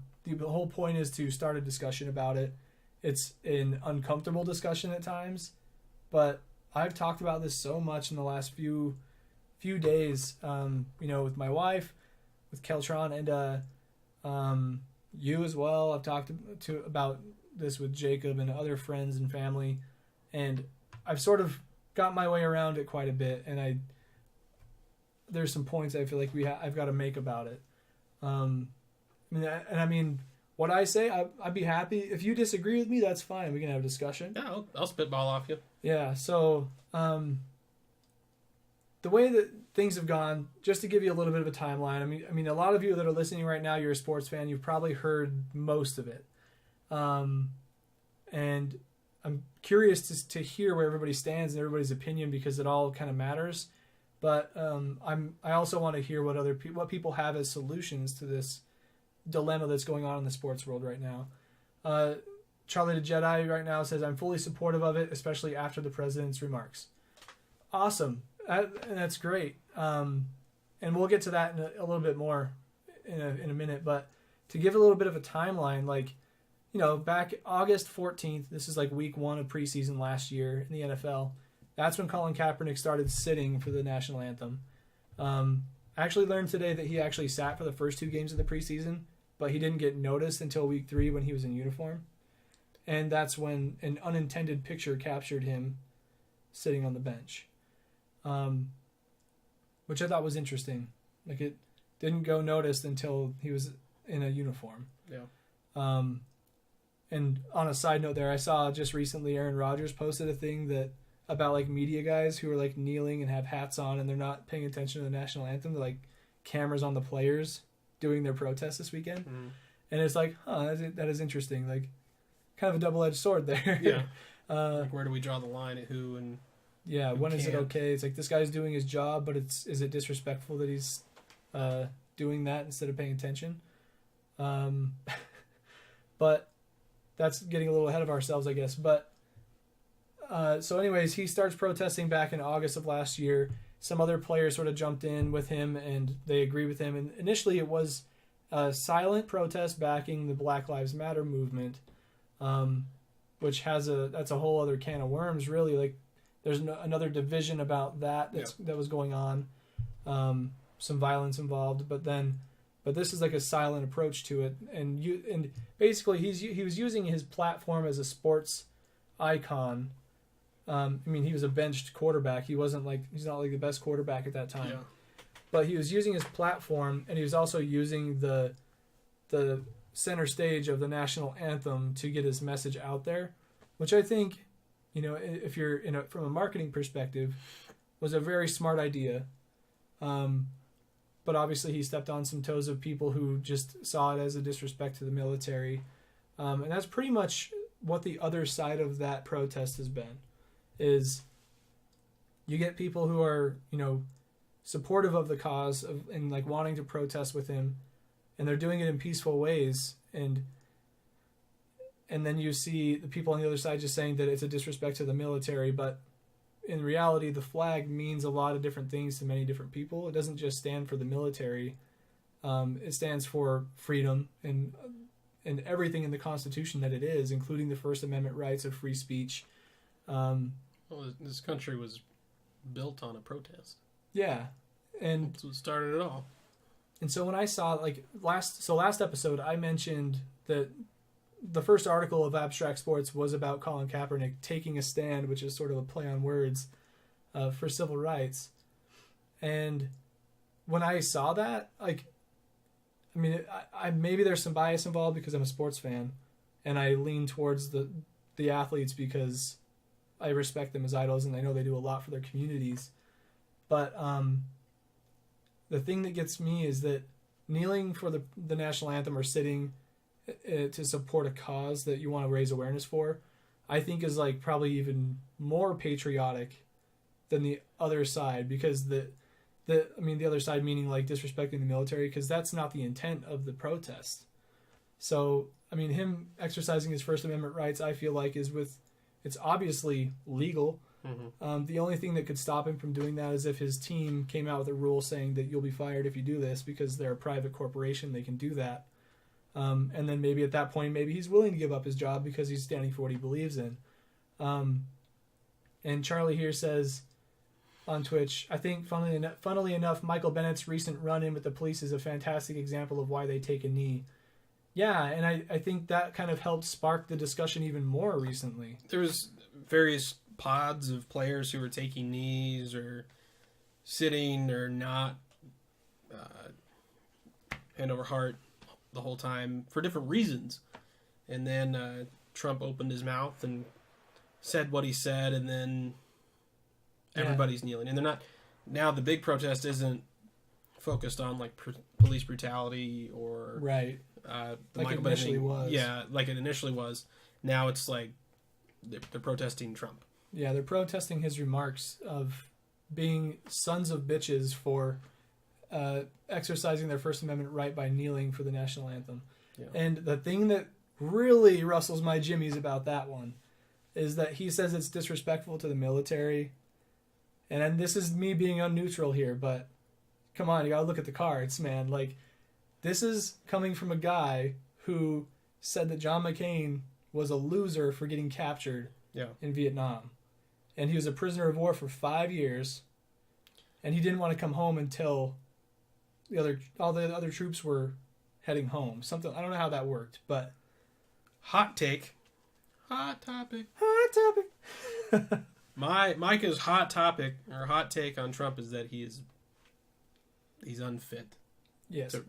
whole point is to start a discussion about it. It's an uncomfortable discussion at times, but I've talked about this so much in the last few days, with my wife, with Keltron, and you as well. I've talked about this with Jacob and other friends and family, and I've sort of got my way around it quite a bit, and there's some points I feel like I've got to make about it. what I say, I'd be happy. If you disagree with me, that's fine. We can have a discussion.
Yeah, I'll spitball off you.
Yeah, so the way that things have gone, just to give you a little bit of a timeline, I mean, a lot of you that are listening right now, you're a sports fan. You've probably heard most of it. And I'm curious to hear where everybody stands and everybody's opinion because it all kind of matters. But I also want to hear what people have as solutions to this dilemma that's going on in the sports world right now. Charlie the Jedi right now says, I'm fully supportive of it, especially after the president's remarks. Awesome. And that's great. And we'll get to that in a little bit more in a minute. But to give a little bit of a timeline, like, back August 14th, this is like week 1 of preseason last year in the NFL. That's when Colin Kaepernick started sitting for the national anthem. I actually learned today that he actually sat for the first 2 games of the preseason, but he didn't get noticed until week 3 when he was in uniform. And that's when an unintended picture captured him sitting on the bench, which I thought was interesting. Like, it didn't go noticed until he was in a uniform.
Yeah.
And on a side note there, I saw just recently Aaron Rodgers posted a thing about like media guys who are like kneeling and have hats on and they're not paying attention to the national anthem. They're like cameras on the players doing their protest this weekend. Mm. And it's like, that is interesting. Like, kind of a double-edged sword there.
Yeah. Like, where do we draw the line at who and
yeah, when is it okay? It's like, this guy's doing his job, but is it disrespectful that he's doing that instead of paying attention? But that's getting a little ahead of ourselves, I guess. But so anyways, he starts protesting back in August of last year. Some other players sort of jumped in with him, and they agree with him. And initially, it was a silent protest backing the Black Lives Matter movement, which that's a whole other can of worms, really. Like, there's another division about that was going on, some violence involved, but this is like a silent approach to it, and basically he was using his platform as a sports icon. I mean, he was a benched quarterback. He's not like the best quarterback at that time. Yeah. But he was using his platform, and he was also using the center stage of the national anthem to get his message out there, which I think, if you're from a marketing perspective, was a very smart idea. But obviously he stepped on some toes of people who just saw it as a disrespect to the military. And that's pretty much what the other side of that protest has been, is you get people who are, supportive of the cause and like wanting to protest with him, and they're doing it in peaceful ways. And then you see the people on the other side just saying that it's a disrespect to the military, but in reality, the flag means a lot of different things to many different people. It doesn't just stand for the military. It stands for freedom and everything in the Constitution that it is, including the First Amendment rights of free speech.
Well, this country was built on a protest.
Yeah. And
that's what started it all.
And so when I saw, like, last episode, I mentioned that the first article of Abstract Sports was about Colin Kaepernick taking a stand, which is sort of a play on words, for civil rights. And when I saw that, like, I mean, I maybe there's some bias involved because I'm a sports fan, and I lean towards the athletes because I respect them as idols, and I know they do a lot for their communities. But the thing that gets me is that kneeling for the national anthem or sitting to support a cause that you want to raise awareness for, I think is like probably even more patriotic than the other side, because the other side meaning like disrespecting the military, because that's not the intent of the protest. So, I mean, him exercising his First Amendment rights, I feel like it's obviously legal. Mm-hmm. The only thing that could stop him from doing that is if his team came out with a rule saying that you'll be fired if you do this, because they're a private corporation, they can do that. And then maybe at that point, maybe he's willing to give up his job because he's standing for what he believes in. And Charlie here says on Twitch, I think, funnily enough, Michael Bennett's recent run-in with the police is a fantastic example of why they take a knee. Yeah, and I think that kind of helped spark the discussion even more recently.
There was various pods of players who were taking knees or sitting or not, hand over heart, the whole time for different reasons. And then Trump opened his mouth and said what he said, and then everybody's kneeling. And they're not... Now the big protest isn't focused on like police brutality or...
Right.
The
like
Michael
it initially
Benning,
was.
Yeah, like it initially was. Now it's like they're protesting Trump.
Yeah, they're protesting his remarks of being sons of bitches for exercising their First Amendment right by kneeling for the national anthem. Yeah. And the thing that really rustles my jimmies about that one is that he says it's disrespectful to the military. And this is me being unneutral here, but come on, you gotta look at the cards, man. Like, this is coming from a guy who said that John McCain was a loser for getting captured in Vietnam. And he was a prisoner of war for 5 years. And he didn't want to come home until all the other troops were heading home. Something, I don't know how that worked, but...
Hot take. Hot topic. Micah's hot topic, or hot take on Trump is that he's unfit.
Yes.
So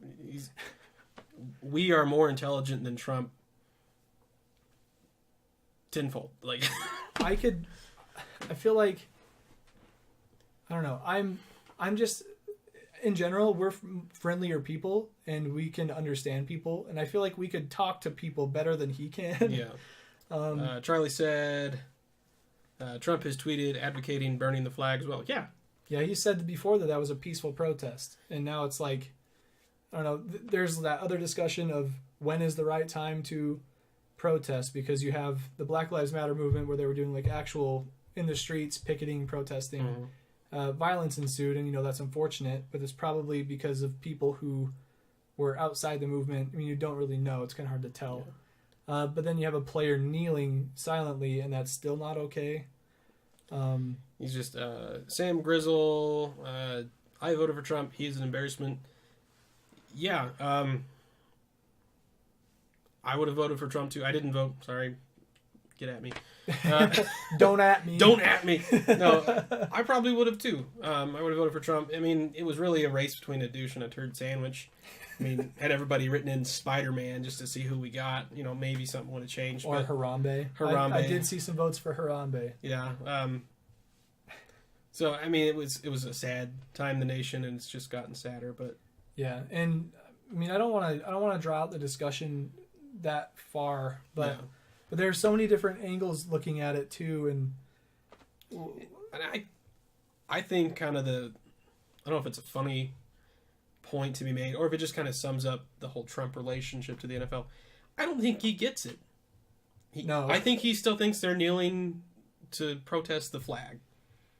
we are more intelligent than Trump tenfold. Like
I feel like, I don't know. I'm just, in general, we're friendlier people and we can understand people. And I feel like we could talk to people better than he can.
Yeah. Charlie said, Trump has tweeted advocating burning the flag as well. Yeah.
Yeah, he said before that was a peaceful protest. And now it's like, I don't know, there's that other discussion of when is the right time to protest, because you have the Black Lives Matter movement where they were doing like actual in the streets, picketing, protesting. Violence ensued, and that's unfortunate, but it's probably because of people who were outside the movement. I mean, you don't really know. It's kind of hard to tell. Yeah. But then you have a player kneeling silently, and that's still not okay.
He's just Sam Grizzle. I voted for Trump. He's an embarrassment. Yeah. I would have voted for Trump too. I didn't vote. Sorry. Get at me.
Don't at me.
Don't at me. No, I probably would have too. I would have voted for Trump. I mean, it was really a race between a douche and a turd sandwich. I mean, had everybody written in Spider-Man just to see who we got, maybe something would have changed.
Or Harambe. I did see some votes for Harambe.
Yeah. So I mean, it was a sad time in the nation, and it's just gotten sadder. But
yeah, and I mean, I don't want to draw out the discussion that far, but. Yeah. But there's so many different angles looking at it too, and
I think kind of I don't know if it's a funny point to be made, or if it just kind of sums up the whole Trump relationship to the NFL. I don't think he gets it.
No,
I think he still thinks they're kneeling to protest the flag.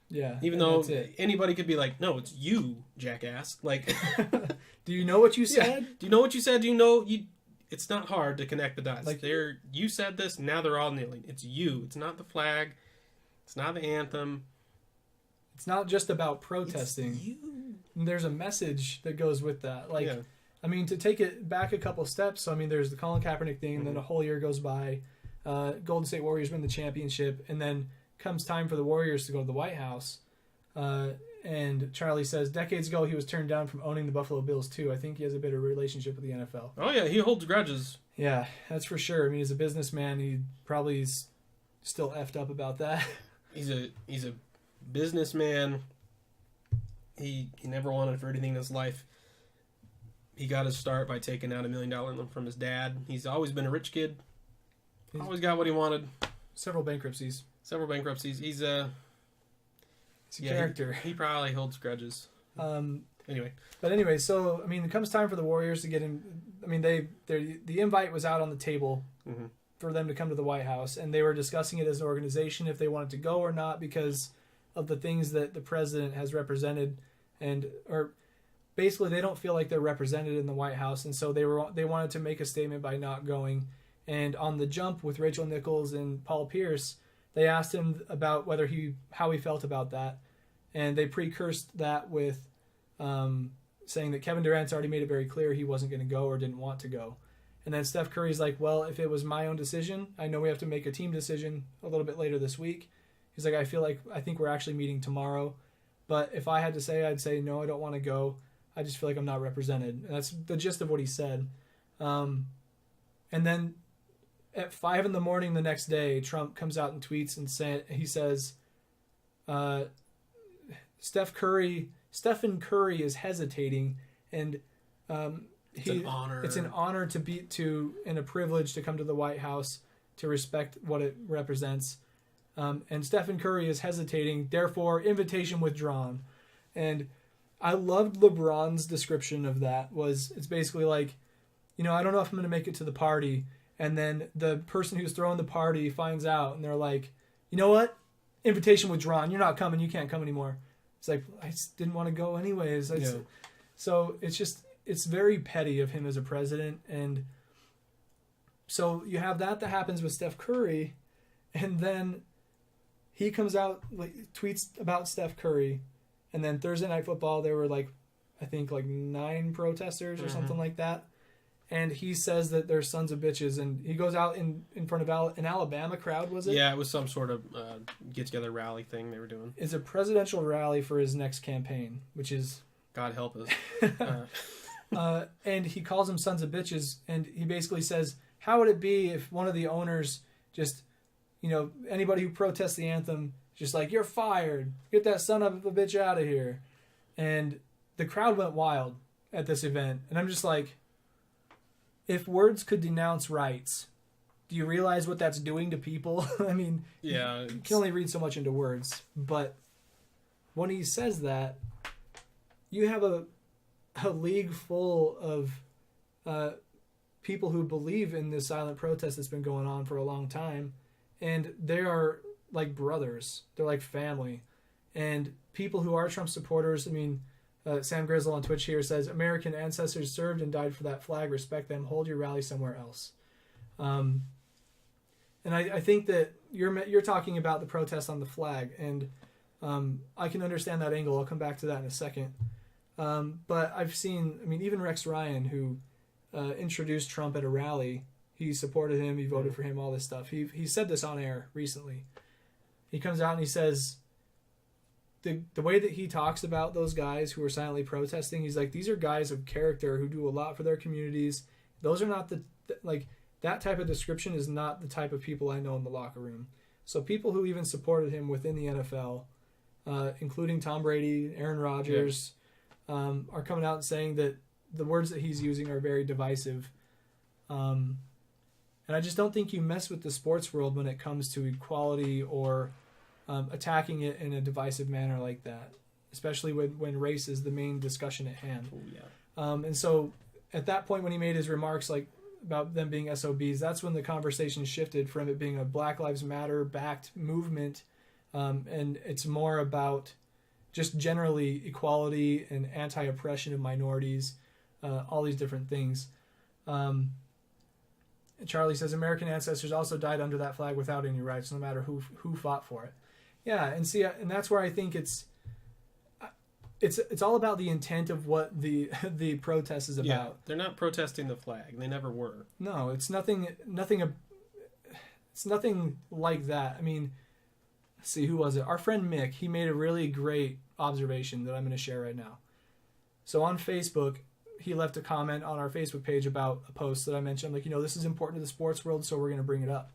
Yeah,
even though anybody could be like, "No, it's you, jackass!" Like,
do you know what you said?
Yeah. Do you know what you said? Do you know you? It's not hard to connect the dots. Like, you said this, now they're all kneeling. It's you. It's not the flag. It's not the anthem.
It's not just about protesting.
It's you.
There's a message that goes with that. Like, yeah. I mean, to take it back a couple steps, so I mean, there's the Colin Kaepernick thing, and then a whole year goes by. Golden State Warriors win the championship, and then comes time for the Warriors to go to the White House. And Charlie says, decades ago, he was turned down from owning the Buffalo Bills, too. I think he has a better relationship with the NFL.
Oh, yeah. He holds grudges.
Yeah, that's for sure. I mean, he's a businessman. He probably is still effed up about that.
He's a businessman. He never wanted for anything in his life. He got his start by taking out $1 million loan from his dad. He's always been a rich kid. Always got what he wanted.
Several bankruptcies.
He's a
character.
He probably holds grudges.
Anyway, so I mean, it comes time for the Warriors to get him. I mean, the invite was out on the table for them to come to the White House, and they were discussing it as an organization if they wanted to go or not because of the things that the president has represented, or basically they don't feel like they're represented in the White House, and so they wanted to make a statement by not going. And on the jump with Rachel Nichols and Paul Pierce, they asked him about how he felt about that, and they precursed that with saying that Kevin Durant's already made it very clear he wasn't going to go or didn't want to go. And then Steph Curry's like, well, if it was my own decision, I know we have to make a team decision a little bit later this week. He's like, I think we're actually meeting tomorrow. But if I had to say, I'd say, no, I don't want to go. I just feel like I'm not represented. And that's the gist of what he said. And then at 5 a.m. the next day, Trump comes out and tweets and he says, Stephen Curry is hesitating, and
it's an honor.
It's an honor and a privilege to come to the White House to respect what it represents. And Stephen Curry is hesitating, therefore invitation withdrawn. And I loved LeBron's description of that. It's basically like, I don't know if I'm going to make it to the party. And then the person who's throwing the party finds out, and they're like, you know what? Invitation withdrawn. You're not coming. You can't come anymore. It's like, I just didn't want to go anyways. So it's very petty of him as a president. And so you have that happens with Steph Curry, and then he comes out, tweets about Steph Curry, and then Thursday Night Football, there were I think 9 protesters or something like that. And he says that they're sons of bitches, and he goes out in front of an Alabama crowd, was it?
Yeah, it was some sort of get-together rally thing they were doing.
It's a presidential rally for his next campaign, which is...
God help us.
And he calls them sons of bitches, and he basically says, how would it be if one of the owners just, anybody who protests the anthem, just you're fired, get that son of a bitch out of here. And the crowd went wild at this event, and I'm just like, if words could denounce rights, do you realize what that's doing to people? I mean,
yeah,
you can only read so much into words, but when he says that, you have a league full of people who believe in this silent protest that's been going on for a long time, and they are like brothers. They're like family. And people who are Trump supporters, I mean, Sam Grizzle on Twitch here says, American ancestors served and died for that flag. Respect them. Hold your rally somewhere else. And I think that you're talking about the protest on the flag, and I can understand that angle. I'll come back to that in a second. But I've seen, even Rex Ryan, who introduced Trump at a rally, he supported him, he voted for him, all this stuff. He said this on air recently. He comes out and he says, the way that he talks about those guys who are silently protesting, he's like, these are guys of character who do a lot for their communities. Those are not that type of description is not the type of people I know in the locker room. So people who even supported him within the NFL, including Tom Brady, Aaron Rodgers, are coming out and saying that the words that he's using are very divisive. And I just don't think you mess with the sports world when it comes to equality or attacking it in a divisive manner like that, especially when race is the main discussion at hand.
Oh, yeah.
And so at that point when he made his remarks about them being SOBs, that's when the conversation shifted from it being a Black Lives Matter backed movement, and it's more about just generally equality and anti-oppression of minorities, all these different things. Charlie says, American ancestors also died under that flag without any rights, no matter who fought for it. Yeah, and that's where I think it's all about the intent of what the protest is about.
Yeah, they're not protesting the flag. They never were.
No, it's nothing. It's nothing like that. Let's see, who was it? Our friend Mick. He made a really great observation that I'm going to share right now. So on Facebook, he left a comment on our Facebook page about a post that I mentioned. This is important to the sports world, so we're going to bring it up.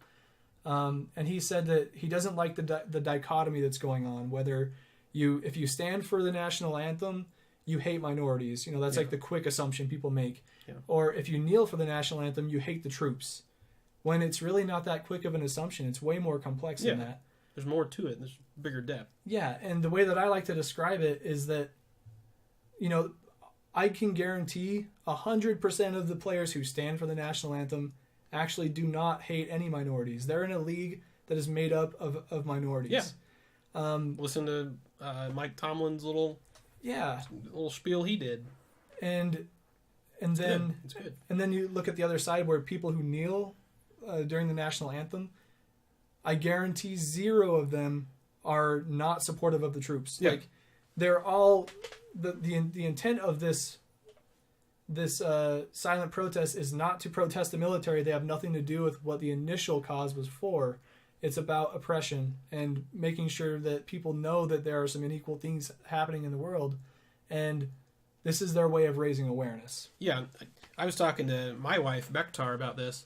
And he said that he doesn't like the dichotomy that's going on, whether if you stand for the national anthem, you hate minorities. That's the quick assumption people make. Yeah. Or if you kneel for the national anthem, you hate the troops. When it's really not that quick of an assumption. It's way more complex than that.
There's more to it. There's bigger depth.
Yeah, and the way that I like to describe it is that, I can guarantee 100% of the players who stand for the national anthem actually do not hate any minorities. They're in a league that is made up of minorities.
Yeah. Listen to Mike Tomlin's little spiel he did. And
then
it's good.
And then you look at the other side where people who kneel during the national anthem, I guarantee 0 of them are not supportive of the troops.
Yeah.
They're all the intent of this silent protest is not to protest the military. They have nothing to do with what the initial cause was for. It's about oppression and making sure that people know that there are some unequal things happening in the world, and this is their way of raising awareness.
Yeah, I was talking to my wife, Bektar, about this.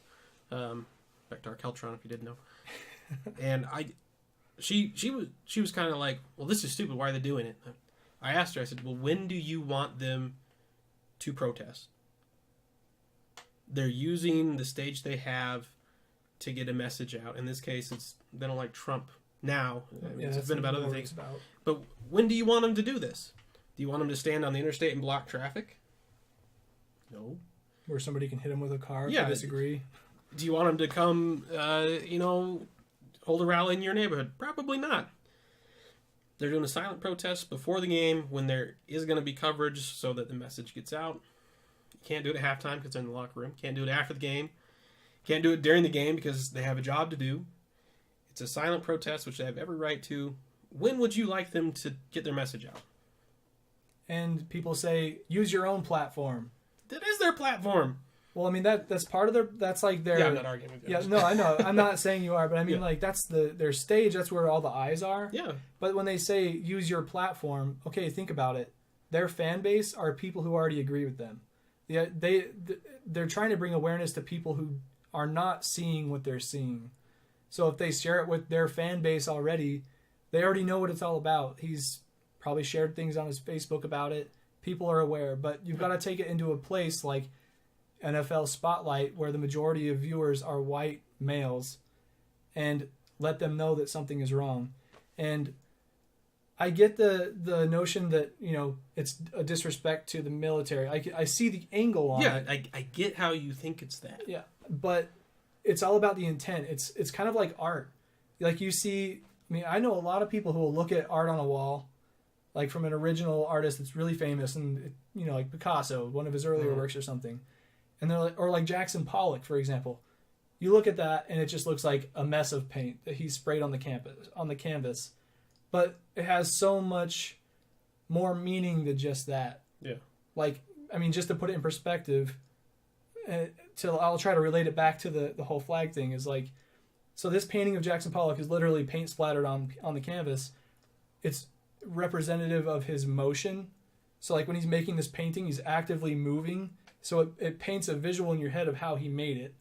Bektar Keltron, if you didn't know. And she was kind of like, well, this is stupid. Why are they doing it? I asked her, I said, well, when do you want them to protest? They're using the stage they have to get a message out. In this case, they don't like Trump now. I mean, it's been about other things. But when do you want them to do this? Do you want them to stand on the interstate and block traffic? No.
Where somebody can hit them with a car if they disagree?
Do you want them to come, hold a rally in your neighborhood? Probably not. They're doing a silent protest before the game when there is going to be coverage so that the message gets out. You can't do it at halftime because they're in the locker room. Can't do it after the game. Can't do it during the game because they have a job to do. It's a silent protest, which they have every right to. When would you like them to get their message out?
And people say, use your own platform.
That is their platform.
Well, I mean, that's part of that's like their...
Yeah, I'm not arguing with you.
Yeah, no, I know. I'm not saying you are, but I mean, like, that's their stage. That's where all the eyes are.
Yeah.
But when they say, use your platform, okay, think about it. Their fan base are people who already agree with them. Yeah, they're trying to bring awareness to people who are not seeing what they're seeing. So if they share it with their fan base already, they already know what it's all about. He's probably shared things on his Facebook about it. People are aware. But you've got to take it into a place like NFL Spotlight, where the majority of viewers are white males, and let them know that something is wrong. And I get the notion that, it's a disrespect to the military. I see the angle on it.
Yeah, I get how you think it's that.
Yeah, but it's all about the intent. It's kind of like art. Like you see, I know a lot of people who will look at art on a wall, like from an original artist that's really famous, and like Picasso, one of his earlier works or something. And they're like, or like Jackson Pollock, for example. You look at that and it just looks like a mess of paint that he sprayed on the canvas. But it has so much more meaning than just that.
Yeah.
Like, just to put it in perspective, I'll try to relate it back to the whole flag thing, is like, so this painting of Jackson Pollock is literally paint splattered on the canvas. It's representative of his motion. So like when he's making this painting, he's actively moving. So it paints a visual in your head of how he made it.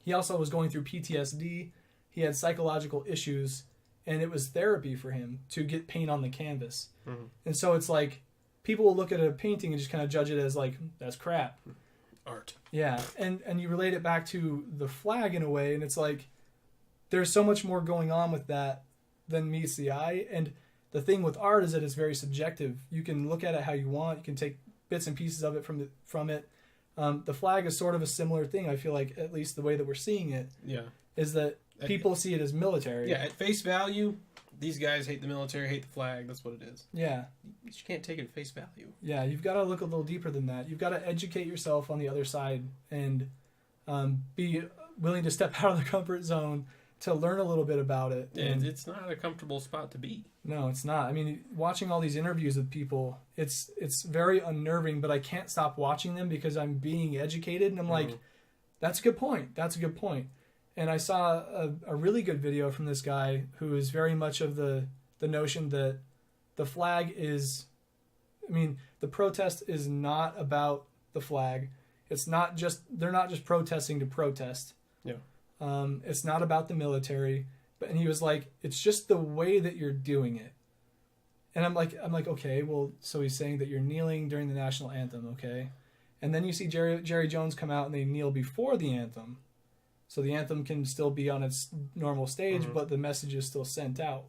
He also was going through PTSD. He had psychological issues, and it was therapy for him to get paint on the canvas. Mm-hmm. And so it's like, people will look at a painting and just kind of judge it as like, that's crap.
Art.
Yeah, and you relate it back to the flag in a way, and it's like, there's so much more going on with that than meets the eye. And the thing with art is that it's very subjective. You can look at it how you want. You can take bits and pieces of it from it. The flag is sort of a similar thing. I feel like, at least the way that we're seeing it, is that people see it as military.
Yeah, at face value, these guys hate the military, hate the flag. That's what it is.
Yeah.
You just can't take it at face value.
Yeah, you've got to look a little deeper than that. You've got to educate yourself on the other side and be willing to step out of the comfort zone to learn a little bit about it.
And it's not a comfortable spot to be.
No, it's not. Watching all these interviews with people, it's very unnerving, but I can't stop watching them because I'm being educated, and I'm like, that's a good point. That's a good point. And I saw a really good video from this guy who is very much of the notion that the flag is, the protest is not about the flag. It's not just, they're not just protesting to protest.
Yeah.
It's not about the military, and he was like, it's just the way that you're doing it. And I'm like, okay, well, so he's saying that you're kneeling during the national anthem, okay? And then you see Jerry Jones come out and they kneel before the anthem. So the anthem can still be on its normal stage, but the message is still sent out.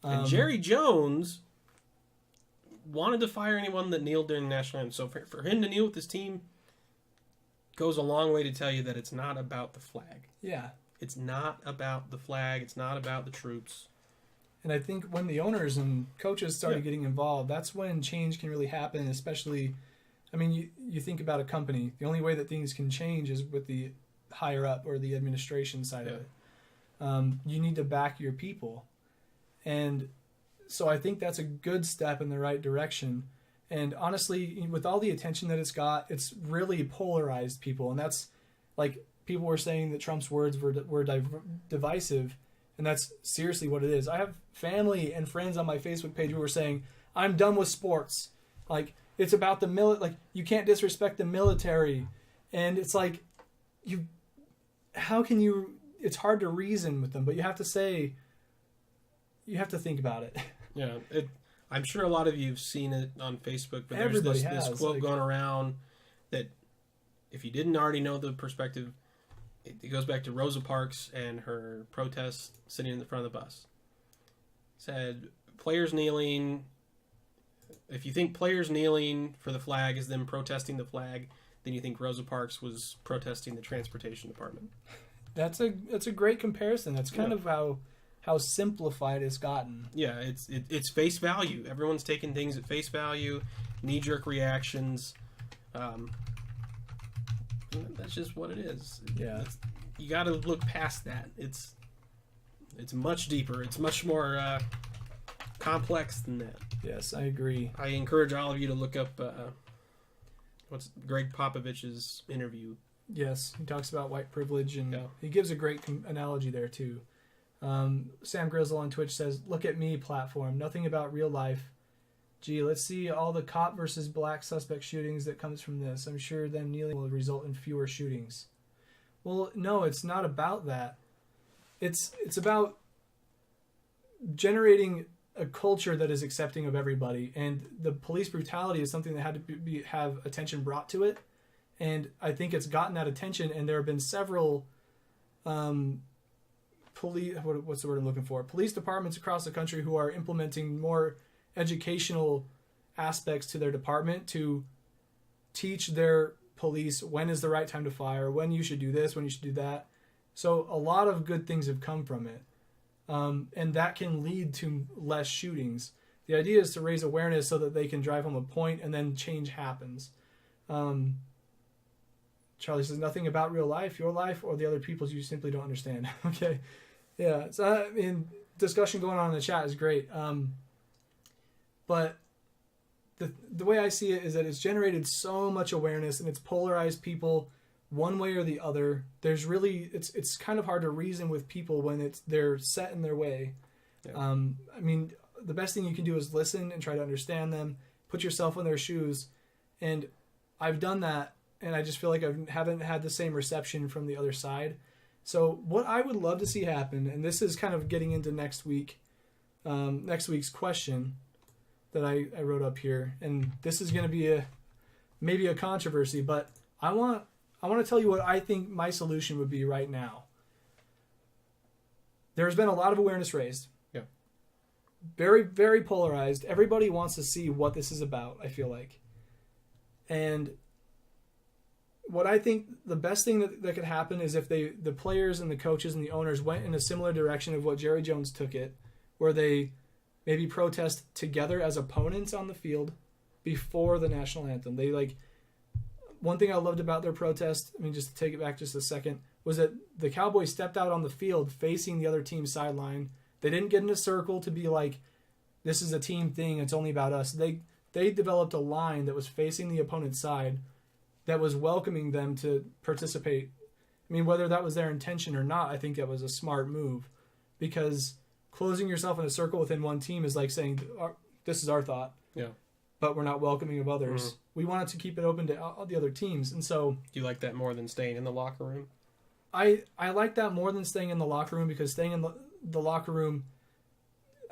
And Jerry Jones wanted to fire anyone that kneeled during the national anthem. So for him to kneel with his team goes a long way to tell you that it's not about the flag.
Yeah.
It's not about the flag. It's not about the troops.
And I think when the owners and coaches started getting involved, that's when change can really happen, especially, you think about a company. The only way that things can change is with the higher up or the administration side of it. You need to back your people. And so I think that's a good step in the right direction. And honestly, with all the attention that it's got, it's really polarized people. And that's like, people were saying that Trump's words were divisive. And that's seriously what it is. I have family and friends on my Facebook page who were saying, I'm done with sports. Like, it's about the like you can't disrespect the military, and it's like how can you? It's hard to reason with them, but you have to think about it.
Yeah, I'm sure a lot of you've seen it on Facebook, but there's
Everybody
this
has,
quote going around that if you didn't already know the perspective, it goes back to Rosa Parks and her protest sitting in the front of the bus. Said, players kneeling, if you think players kneeling for the flag is them protesting the flag, then you think Rosa Parks was protesting the transportation department. That's
a great comparison. That's kind of how simplified it's gotten.
Yeah, it's face value. Everyone's taking things at face value, knee-jerk reactions. That's just what it is.
Yeah,
you got to look past that. It's much deeper. It's much more complex than that.
Yes, I agree.
I encourage all of you to look up what's Greg Popovich's interview.
Yes, he talks about white privilege, and he gives a great analogy there too. Sam Grizzle on Twitch says, "Look at me, platform. Nothing about real life. Gee, let's see all the cop versus black suspect shootings that comes from this. I'm sure them kneeling will result in fewer shootings." Well, no, it's not about that. It's about generating a culture that is accepting of everybody, and the police brutality is something that had to have attention brought to it, and I think it's gotten that attention, and there have been several what's the word I'm looking for? Police departments across the country who are implementing more educational aspects to their department to teach their police when is the right time to fire, when you should do this, when you should do that. So a lot of good things have come from it. And that can lead to less shootings. The idea is to raise awareness so that they can drive home a point and then change happens. Charlie says, nothing about real life, your life, or the other people's you simply don't understand. Okay. Yeah. So, I mean, discussion going on in the chat is great. But the way I see it is that it's generated so much awareness and it's polarized people one way or the other. There's really, it's kind of hard to reason with people when they're set in their way. Yeah. I mean, the best thing you can do is listen and try to understand them, put yourself in their shoes. And I've done that, and I just feel like I haven't had the same reception from the other side. So what I would love to see happen, and this is kind of getting into next week's question that I wrote up here, and this is going to be maybe a controversy, but I want to tell you what I think my solution would be right now. There's been a lot of awareness raised.
Yeah.
Very, very polarized. Everybody wants to see what this is about, I feel like. And what I think the best thing that could happen is if the players and the coaches and the owners went in a similar direction of what Jerry Jones took it, where they maybe protest together as opponents on the field before the national anthem. One thing I loved about their protest, I mean, just to take it back just a second, was that the Cowboys stepped out on the field facing the other team's sideline. They didn't get in a circle to be like, this is a team thing, it's only about us. They developed a line that was facing the opponent's side that was welcoming them to participate. I mean, whether that was their intention or not, I think that was a smart move, because closing yourself in a circle within one team is like saying, this is our thought.
Yeah.
But we're not welcoming of others. Mm-hmm. We wanted to keep it open to all the other teams. And so,
do you like that more than staying in the locker room?
I like that more than staying in the locker room, because staying in the locker room,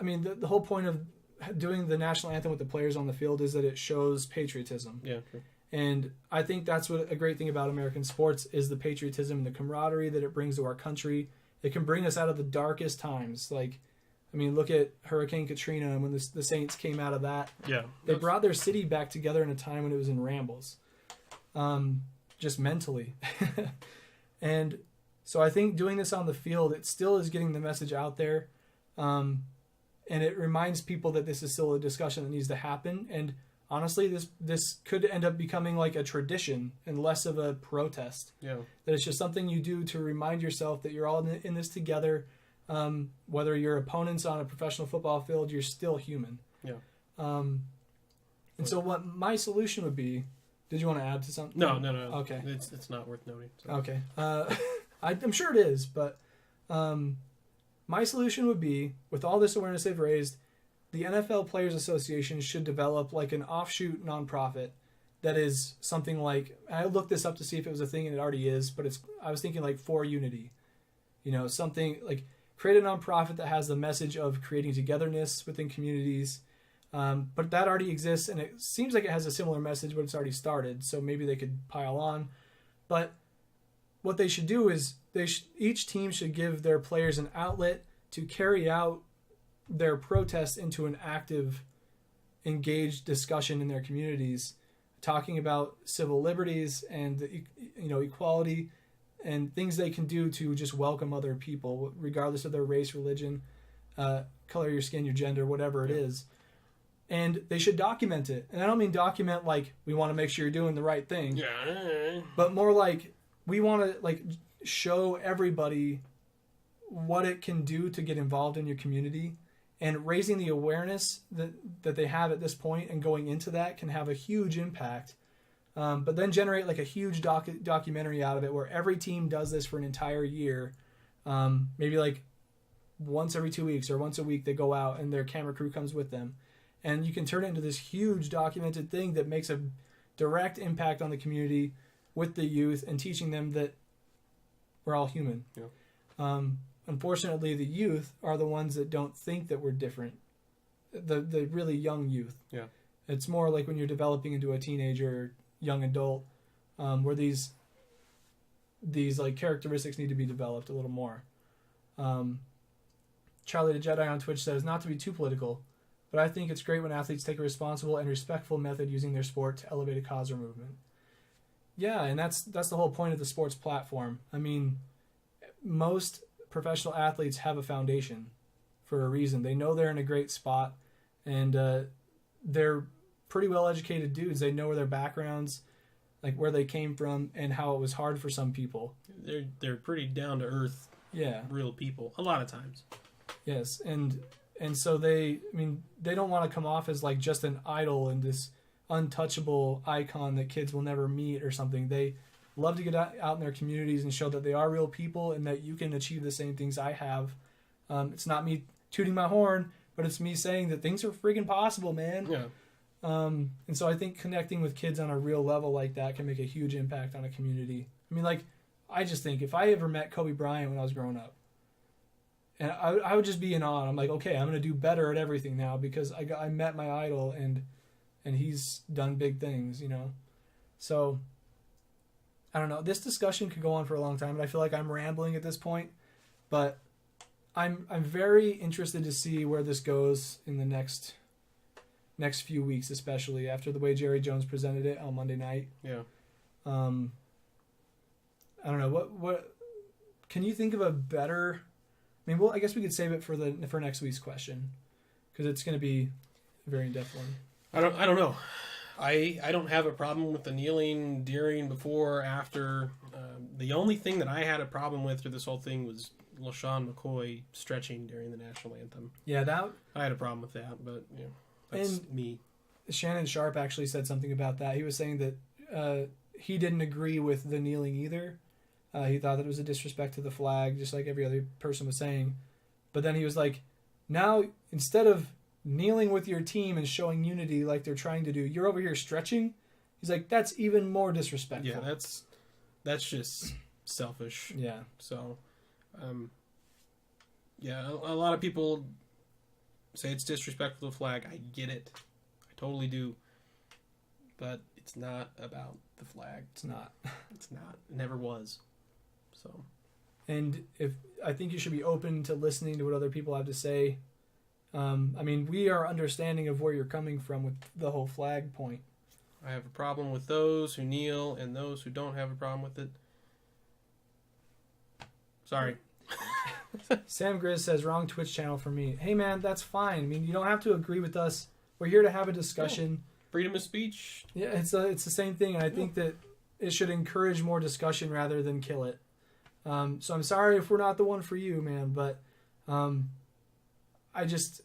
I mean, the whole point of doing the national anthem with the players on the field is that it shows patriotism.
Yeah, true.
And I think that's what a great thing about American sports is, the patriotism and the camaraderie that it brings to our country. It can bring us out of the darkest times. Like, I mean, look at Hurricane Katrina and when the Saints came out of that.
Yeah.
They brought their city back together in a time when it was in rambles. Just mentally. And so I think doing this on the field, it still is getting the message out there. And it reminds people that this is still a discussion that needs to happen. And honestly, this could end up becoming like a tradition and less of a protest.
Yeah. That
it's just something you do to remind yourself that you're all in this together. Whether you're opponents on a professional football field, you're still human.
Yeah.
And so what my solution would be, did you want to add to something?
No.
Okay.
It's not worth noting. So.
Okay. I'm sure it is, but my solution would be, with all this awareness they've raised, the NFL Players Association should develop like an offshoot nonprofit that is something like, I looked this up to see if it was a thing, and it already is, but I was thinking like For Unity. Something like create a nonprofit that has the message of creating togetherness within communities. But that already exists, and it seems like it has a similar message, but it's already started, so maybe they could pile on. But what they should do is each team should give their players an outlet to carry out their protest into an active, engaged discussion in their communities, talking about civil liberties and equality and things they can do to just welcome other people, regardless of their race, religion, color of your skin, your gender, whatever it is. And they should document it. And I don't mean document like we want to make sure you're doing the right thing.
Yeah.
But more like we want to like show everybody what it can do to get involved in your community, and raising the awareness that they have at this point and going into that can have a huge impact. But then generate like a huge documentary out of it where every team does this for an entire year. Maybe like once every 2 weeks or once a week they go out and their camera crew comes with them. And you can turn it into this huge documented thing that makes a direct impact on the community with the youth and teaching them that we're all human.
Yeah.
Unfortunately, the youth are the ones that don't think that we're different. The really young youth.
Yeah.
It's more like when you're developing into a teenager or young adult, where these like characteristics need to be developed a little more. Charlie the Jedi on Twitch says, not to be too political, but I think it's great when athletes take a responsible and respectful method using their sport to elevate a cause or movement. Yeah, and that's the whole point of the sports platform. I mean, most professional athletes have a foundation for a reason. They know they're in a great spot, and they're pretty well-educated dudes. They know where their backgrounds, like where they came from, and how it was hard for some people.
They're pretty down-to-earth, real people, a lot of times.
Yes, and so they don't want to come off as like just an idol and this untouchable icon that kids will never meet or something. They love to get out in their communities and show that they are real people and that you can achieve the same things I have. It's not me tooting my horn, but it's me saying that things are freaking possible, man.
Yeah.
And so I think connecting with kids on a real level like that can make a huge impact on a community. I mean, like, I just think if I ever met Kobe Bryant when I was growing up, and I would just be in awe. I'm like, okay, I'm going to do better at everything now because I met my idol and he's done big things, So, I don't know. This discussion could go on for a long time, and I feel like I'm rambling at this point. But I'm very interested to see where this goes in the next few weeks, especially after the way Jerry Jones presented it on Monday night.
Yeah.
I don't know. What can you think of a better? I mean, well, I guess we could save it for next week's question because it's going to be a very in-depth one.
I don't know. I don't have a problem with the kneeling during, before, after. The only thing that I had a problem with through this whole thing was LaShawn McCoy stretching during the national anthem.
Yeah,
I had a problem with that, but that's me.
Shannon Sharp actually said something about that. He was saying that he didn't agree with the kneeling either. He thought that it was a disrespect to the flag, just like every other person was saying. But then he was like, now, instead of kneeling with your team and showing unity like they're trying to do, you're over here stretching? He's like, that's even more disrespectful.
Yeah, that's just selfish.
Yeah.
So, a lot of people say it's disrespectful to the flag. I get it. I totally do. But it's not about the flag.
It's not.
It's not. It never was. So.
And I think you should be open to listening to what other people have to say. We are understanding of where you're coming from with the whole flag point.
I have a problem with those who kneel and those who don't have a problem with it. Sorry.
Sam Grizz says, wrong Twitch channel for me. Hey, man, that's fine. I mean, you don't have to agree with us. We're here to have a discussion.
Freedom of speech.
Yeah, it's the same thing, and I think that it should encourage more discussion rather than kill it. So I'm sorry if we're not the one for you, man, but I just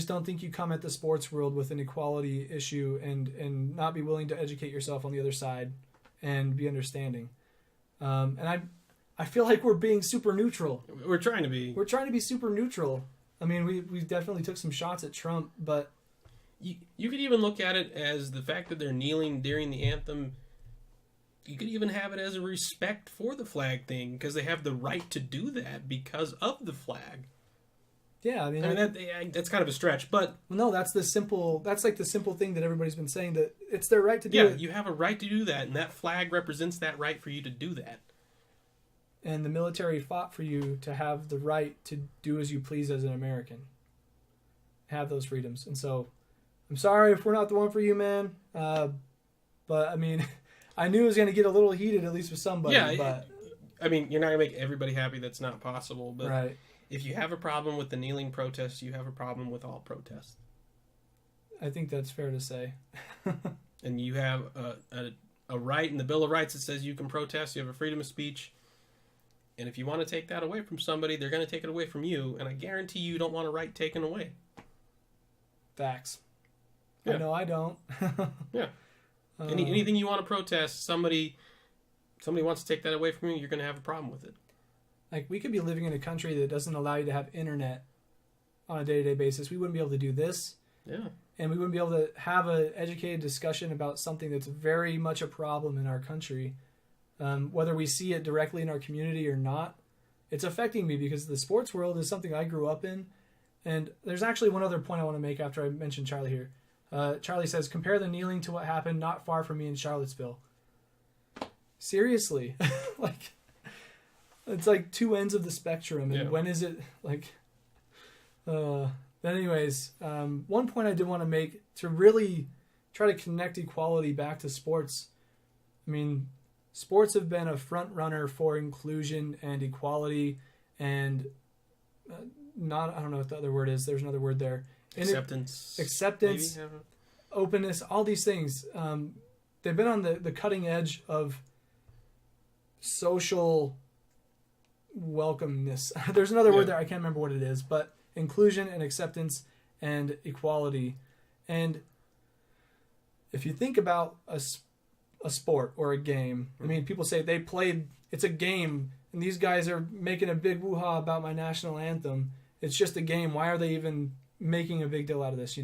don't think you come at the sports world with an equality issue and not be willing to educate yourself on the other side and be understanding. And I feel like we're being super neutral.
We're trying to be.
We're trying to be super neutral. I mean, we definitely took some shots at Trump, but
you could even look at it as the fact that they're kneeling during the anthem. You could even have it as a respect for the flag thing, because they have the right to do that because of the flag.
Yeah, I mean
that's kind of a stretch, but
no, that's the simple thing that everybody's been saying, that it's their right to do it.
Yeah, you have a right to do that, and that flag represents that right for you to do that.
And the military fought for you to have the right to do as you please as an American. Have those freedoms. And so, I'm sorry if we're not the one for you, man. But, I mean, I knew it was going to get a little heated, at least with somebody.
Yeah,
but
I mean, you're not going to make everybody happy. That's not possible. But
right.
If you have a problem with the kneeling protests, you have a problem with all protests.
I think that's fair to say.
And you have a right in the Bill of Rights that says you can protest. You have a freedom of speech. And if you want to take that away from somebody, they're going to take it away from you. And I guarantee you don't want a right taken away.
Facts.
Yeah.
I know I don't.
Yeah. Anything you want to protest, somebody wants to take that away from you, you're going to have a problem with it.
Like, we could be living in a country that doesn't allow you to have internet on a day-to-day basis. We wouldn't be able to do this.
Yeah.
And we wouldn't be able to have an educated discussion about something that's very much a problem in our country. Whether we see it directly in our community or not, it's affecting me because the sports world is something I grew up in. And there's actually one other point I want to make after I mention Charlie here. Charlie says, compare the kneeling to what happened not far from me in Charlottesville. Seriously. Like, it's like two ends of the spectrum. And when is it like... But anyways, one point I did want to make to really try to connect equality back to sports. I mean, sports have been a front runner for inclusion and equality and I don't know what the other word is. There's another word there.
Acceptance,
openness, all these things. They've been on the cutting edge of social welcomeness. There's another word there. I can't remember what it is, but inclusion and acceptance and equality. And if you think about a sport or a game, I mean, people say it's a game, and these guys are making a big woo-ha about my national anthem. It's just a game. Why are they even making a big deal out of this,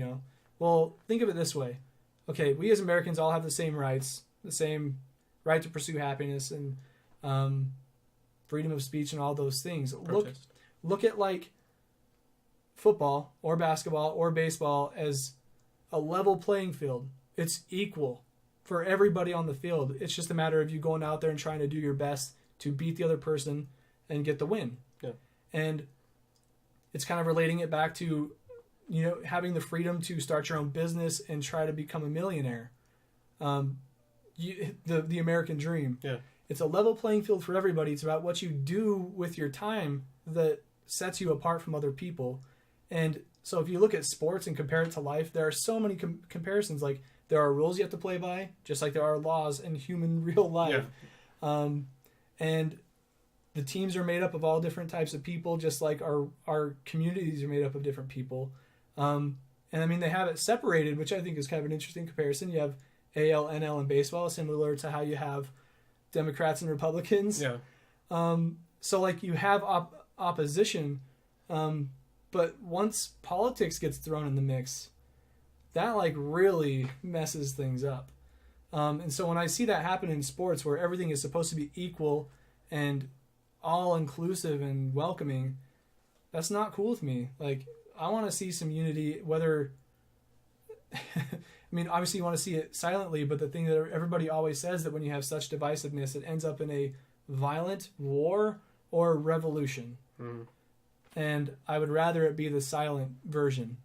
Well, think of it this way. Okay, we as Americans all have the same rights, the same right to pursue happiness and freedom of speech and all those things. Look at like football or basketball or baseball as a level playing field. It's equal for everybody on the field. It's just a matter of you going out there and trying to do your best to beat the other person and get the win. Yeah. And it's kind of relating it back to, having the freedom to start your own business and try to become a millionaire. The American dream. Yeah. It's a level playing field for everybody. It's about what you do with your time that sets you apart from other people. And so if you look at sports and compare it to life, there are so many comparisons. Like, there are rules you have to play by, just like there are laws in human real life. Yeah. And the teams are made up of all different types of people, just like our communities are made up of different people. And I mean, they have it separated, which I think is kind of an interesting comparison. You have AL, NL, and baseball, similar to how you have Democrats and Republicans. Yeah. So like you have opposition, but once politics gets thrown in the mix, that like really messes things up. And so when I see that happen in sports where everything is supposed to be equal and all inclusive and welcoming, that's not cool with me. Like, I want to see some unity, whether I mean, obviously you want to see it silently, but the thing that everybody always says, that when you have such divisiveness, it ends up in a violent war or revolution. And I would rather it be the silent version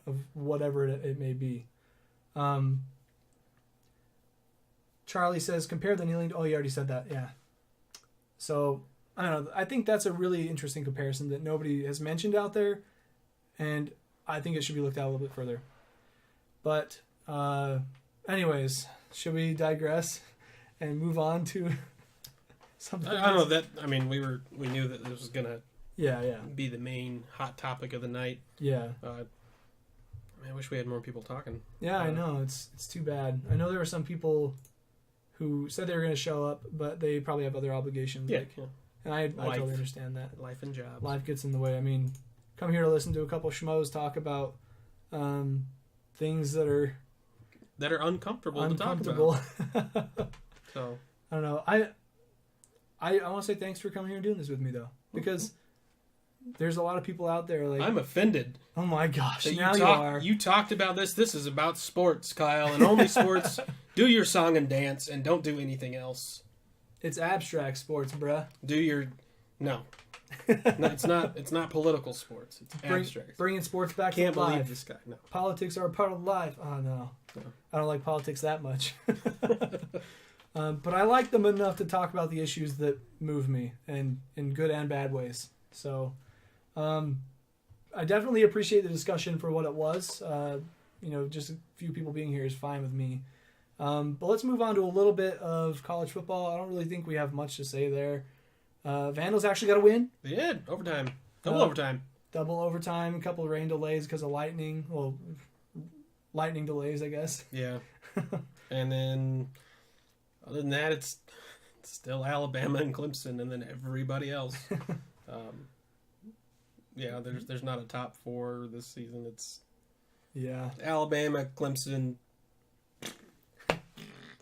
of whatever it may be. Charlie says, compare the kneeling. Oh, you already said that. Yeah. So, I don't know. I think that's a really interesting comparison that nobody has mentioned out there. And I think it should be looked at a little bit further. But, anyways, should we digress and move on to something?
I don't know that. I mean, we knew that this was gonna
yeah
be the main hot topic of the night.
Yeah.
I wish we had more people talking.
Yeah, I know. It's too bad. I know there were some people who said they were going to show up, but they probably have other obligations.
Yeah.
And I totally understand that.
Life and jobs.
Life gets in the way. I mean, come here to listen to a couple schmoes talk about things that are
uncomfortable to talk about. So
I don't know. I want to say thanks for coming here and doing this with me, though, because there's a lot of people out there like...
I'm offended.
Oh, my gosh. Now
you
are.
You talked about this. This is about sports, Kyle, and only sports. Do your song and dance, and don't do anything else.
It's abstract sports, bruh.
No, it's not. It's not political sports. It's abstract.
Bringing sports back
Can't
to life.
believe this guy. No.
Politics are a part of life. Oh, no. I don't like politics that much. But I like them enough to talk about the issues that move me, and in good and bad ways. So... I definitely appreciate the discussion for what it was. Just a few people being here is fine with me. But let's move on to a little bit of college football. I don't really think we have much to say there. Vandals actually got a win.
They did. Overtime. Double overtime.
Double overtime. A couple of rain delays because of lightning. Well, lightning delays, I guess.
Yeah. And then, other than that, it's still Alabama and Clemson, and then everybody else. Yeah, there's not a top 4 this season. It's Alabama, Clemson,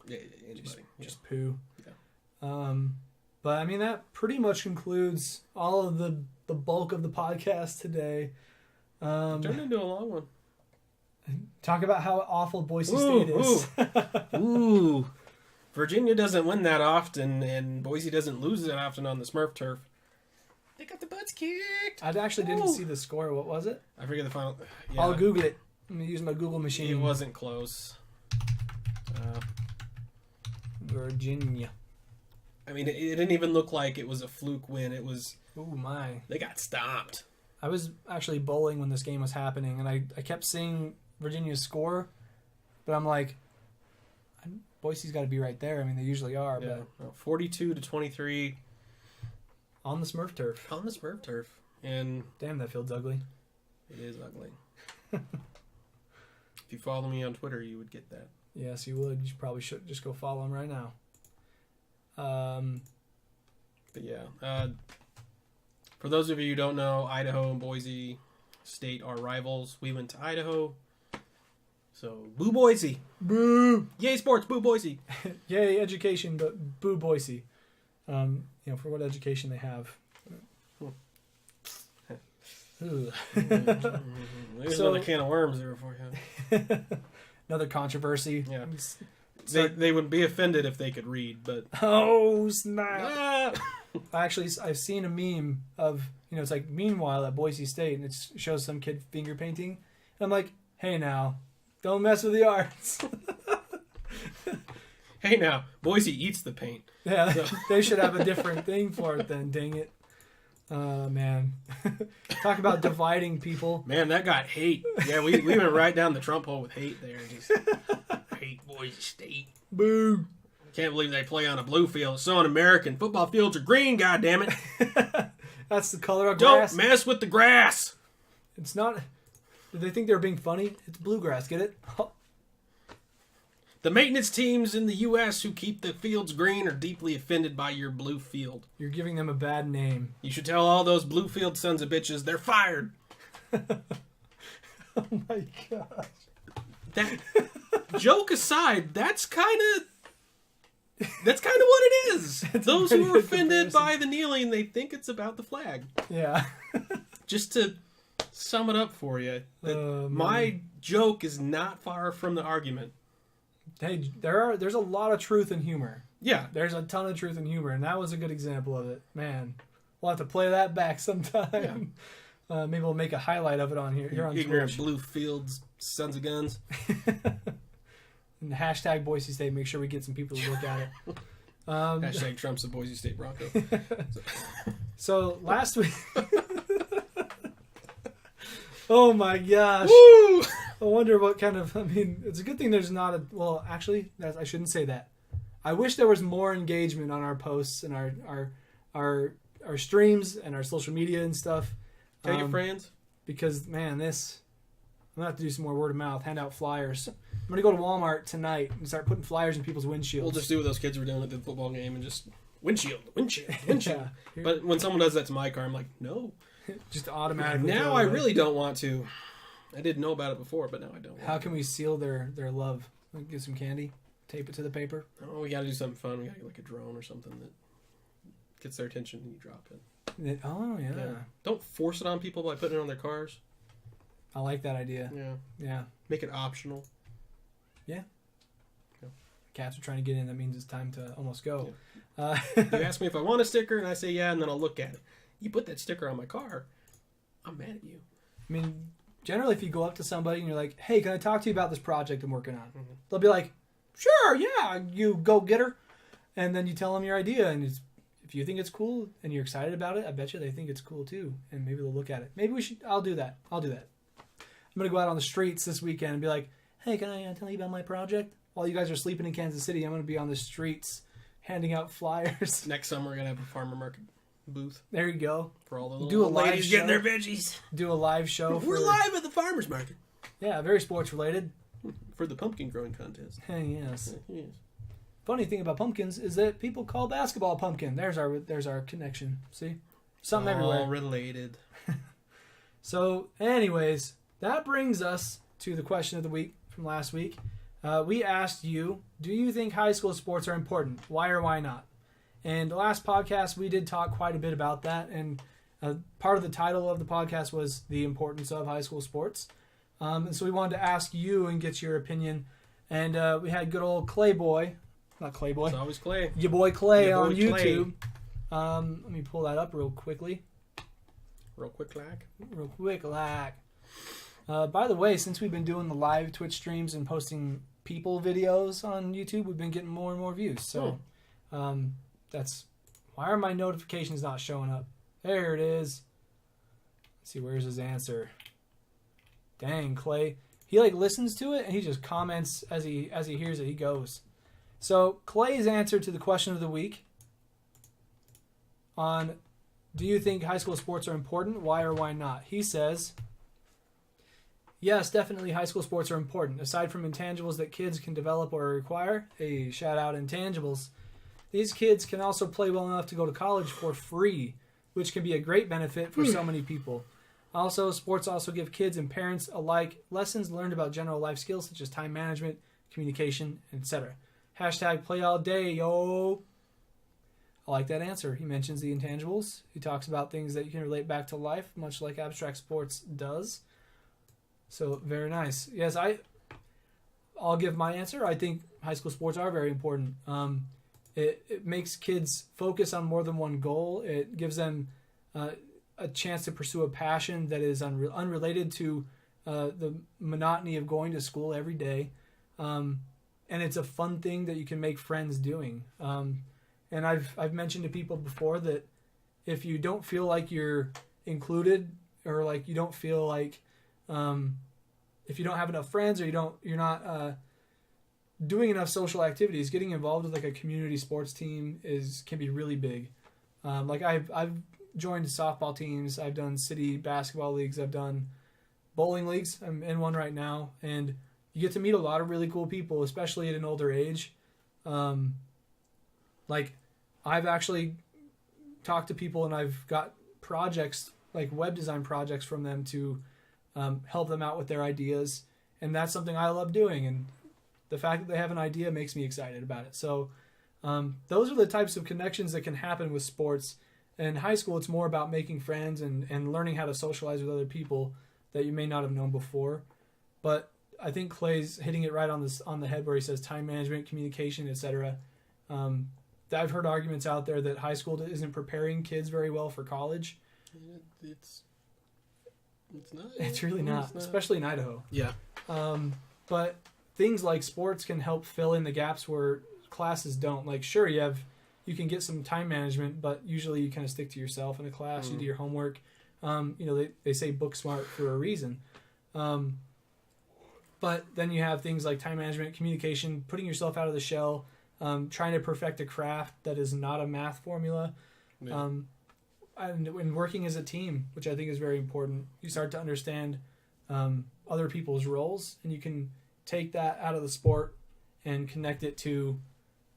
anybody.
Just poo.
Yeah.
But I mean that pretty much concludes all of the bulk of the podcast today.
Turned into a long one.
Talk about how awful Boise State is.
Ooh. Virginia doesn't win that often, and Boise doesn't lose that often on the Smurf turf. They got the butts kicked.
I actually didn't see the score. What was it?
I forget the final. Yeah.
I'll Google it. I'm going to use my Google machine.
It wasn't close.
Virginia.
I mean, it didn't even look like it was a fluke win. It was...
Oh, my.
They got stomped.
I was actually bowling when this game was happening, and I kept seeing Virginia's score, but I'm like, Boise's got to be right there. I mean, they usually are.
Yeah.
But
42-23.
On the Smurf turf.
On the Smurf turf. And
damn, that field's ugly.
It is ugly. If you follow me on Twitter, you would get that.
Yes, you would. You probably should just go follow him right now.
But yeah. For those of you who don't know, Idaho and Boise State are rivals. We went to Idaho. So, boo Boise.
Boo!
Yay sports, boo Boise.
Yay education, but boo Boise. For what education they have.
There's another can of worms there for you.
Another controversy.
Yeah. They would be offended if they could read, but...
Oh, snap. Actually, I've seen a meme of, it's like, meanwhile at Boise State, and it shows some kid finger painting. And I'm like, hey now, don't mess with the arts.
Hey now, Boise eats the paint.
Yeah, so. They should have a different thing for it then, dang it. Man. Talk about dividing people.
Man, that got hate. Yeah, we went right down the Trump hole with hate there. Just hate Boise State.
Boo.
Can't believe they play on a blue field. It's so un-American. Football fields are green, goddammit.
That's the color of grass.
Don't mess with the grass.
It's not... Did they think they were being funny? It's bluegrass, get it?
The maintenance teams in the U.S. who keep the fields green are deeply offended by your blue field.
You're giving them a bad name.
You should tell all those blue field sons of bitches they're fired.
Oh my gosh.
That joke aside, that's kind of what it is. Those who are offended by the kneeling, they think it's about the flag.
Yeah.
Just to sum it up for you, my joke is not far from the argument.
Hey, there's a lot of truth in humor.
Yeah.
There's a ton of truth in humor, and that was a good example of it. Man, we'll have to play that back sometime. Yeah. Maybe we'll make a highlight of it on here. You're on
ignorant
Twitch.
blue fields, sons of guns.
And hashtag Boise State. Make sure we get some people to look at it.
Hashtag Trump's a Boise State Bronco.
So last week... Oh my gosh.
Woo!
I wonder what kind of... I mean, it's a good thing there's not a... Well, actually, I shouldn't say that. I wish there was more engagement on our posts and our streams and our social media and stuff.
Tell your friends.
Because, man, I'm going to have to do some more word of mouth, hand out flyers. I'm going to go to Walmart tonight and start putting flyers in people's windshields.
We'll just do what those kids were doing at the football game and just windshield.
Yeah.
But when someone does that to my car, I'm like, no.
Just automatically.
Now I really don't want to. I didn't know about it before, but now I don't.
How can we seal their love? Get some candy, tape it to the paper.
Oh, we got to do something fun. We got to get like a drone or something that gets their attention and you drop it.
Oh yeah.
Don't force it on people by putting it on their cars.
I like that idea. Yeah.
Make it optional.
Yeah. Cats are trying to get in. That means it's time to almost go.
Yeah. You ask me if I want a sticker, and I say yeah, and then I'll look at it. You put that sticker on my car, I'm mad at you.
I mean, generally, if you go up to somebody and you're like, "Hey, can I talk to you about this project I'm working on?" They'll be like, "Sure, yeah, you go get her," and then you tell them your idea, and if you think it's cool and you're excited about it, I bet you they think it's cool too, and maybe they'll look at it. Maybe we should. I'll do that. I'm gonna go out on the streets this weekend and be like, "Hey, can I tell you about my project?" While you guys are sleeping in Kansas City, I'm gonna be on the streets handing out flyers.
Next summer, we're gonna have a farmer market booth.
There you go.
For all the little
do a live
ladies
show.
getting their veggies.
Do a live show.
We're live at the farmer's market.
Yeah, very sports related.
For the pumpkin growing contest.
Yes.
Yes.
Funny thing about pumpkins is that people call basketball pumpkin. There's our connection. See? Something everywhere.
All related.
So, anyways, that brings us to the question of the week from last week. We asked you, do you think high school sports are important? Why or why not? And the last podcast, we did talk quite a bit about that. And part of the title of the podcast was the importance of high school sports. And so we wanted to ask you and get your opinion. And we had good old Clayboy. Not Clayboy.
It's always Clay.
Your boy Clay
Your boy
on
Clay.
YouTube. Let me pull that up real quickly.
Real quick, like.
By the way, since we've been doing the live Twitch streams and posting people videos on YouTube, we've been getting more and more views. So that's why are my notifications not showing up? There it is. Let's see, where's his answer? Dang, Clay. He listens to it and he just comments as he hears it. He goes. So Clay's answer to the question of the week on do you think high school sports are important? Why or why not? He says, yes, definitely high school sports are important. Aside from intangibles that kids can develop or acquire, a shout out intangibles, these kids can also play well enough to go to college for free, which can be a great benefit for so many people. Also, sports also give kids and parents alike lessons learned about general life skills such as time management, communication, etc. Hashtag play all day, yo. I like that answer. He mentions the intangibles. He talks about things that you can relate back to life, much like abstract sports does. So, very nice. Yes, I'll give my answer. I think high school sports are very important. It makes kids focus on more than one goal. It gives them a chance to pursue a passion that is unrelated to the monotony of going to school every day. And it's a fun thing that you can make friends doing. And I've mentioned to people before that if you don't feel like you're included or like you don't feel like if you don't have enough friends or you're not doing enough social activities, getting involved with like a community sports team can be really big. Like I've joined softball teams, I've done city basketball leagues, I've done bowling leagues. I'm in one right now, and you get to meet a lot of really cool people, especially at an older age. Like I've actually talked to people and I've got projects like web design projects from them to help them out with their ideas, and that's something I love doing, and the fact that they have an idea makes me excited about it. So those are the types of connections that can happen with sports. In high school, it's more about making friends and learning how to socialize with other people that you may not have known before. But I think Clay's hitting it right on the head where he says time management, communication, etc. I've heard arguments out there that high school isn't preparing kids very well for college.
It's not.
It's really not, especially in Idaho.
Yeah.
But things like sports can help fill in the gaps where classes don't. Like, sure, you can get some time management, but usually you kind of stick to yourself in a class. You do your homework. They say book smart for a reason. But then you have things like time management, communication, putting yourself out of the shell, trying to perfect a craft that is not a math formula, and working as a team, which I think is very important. You start to understand other people's roles, and you can take that out of the sport and connect it to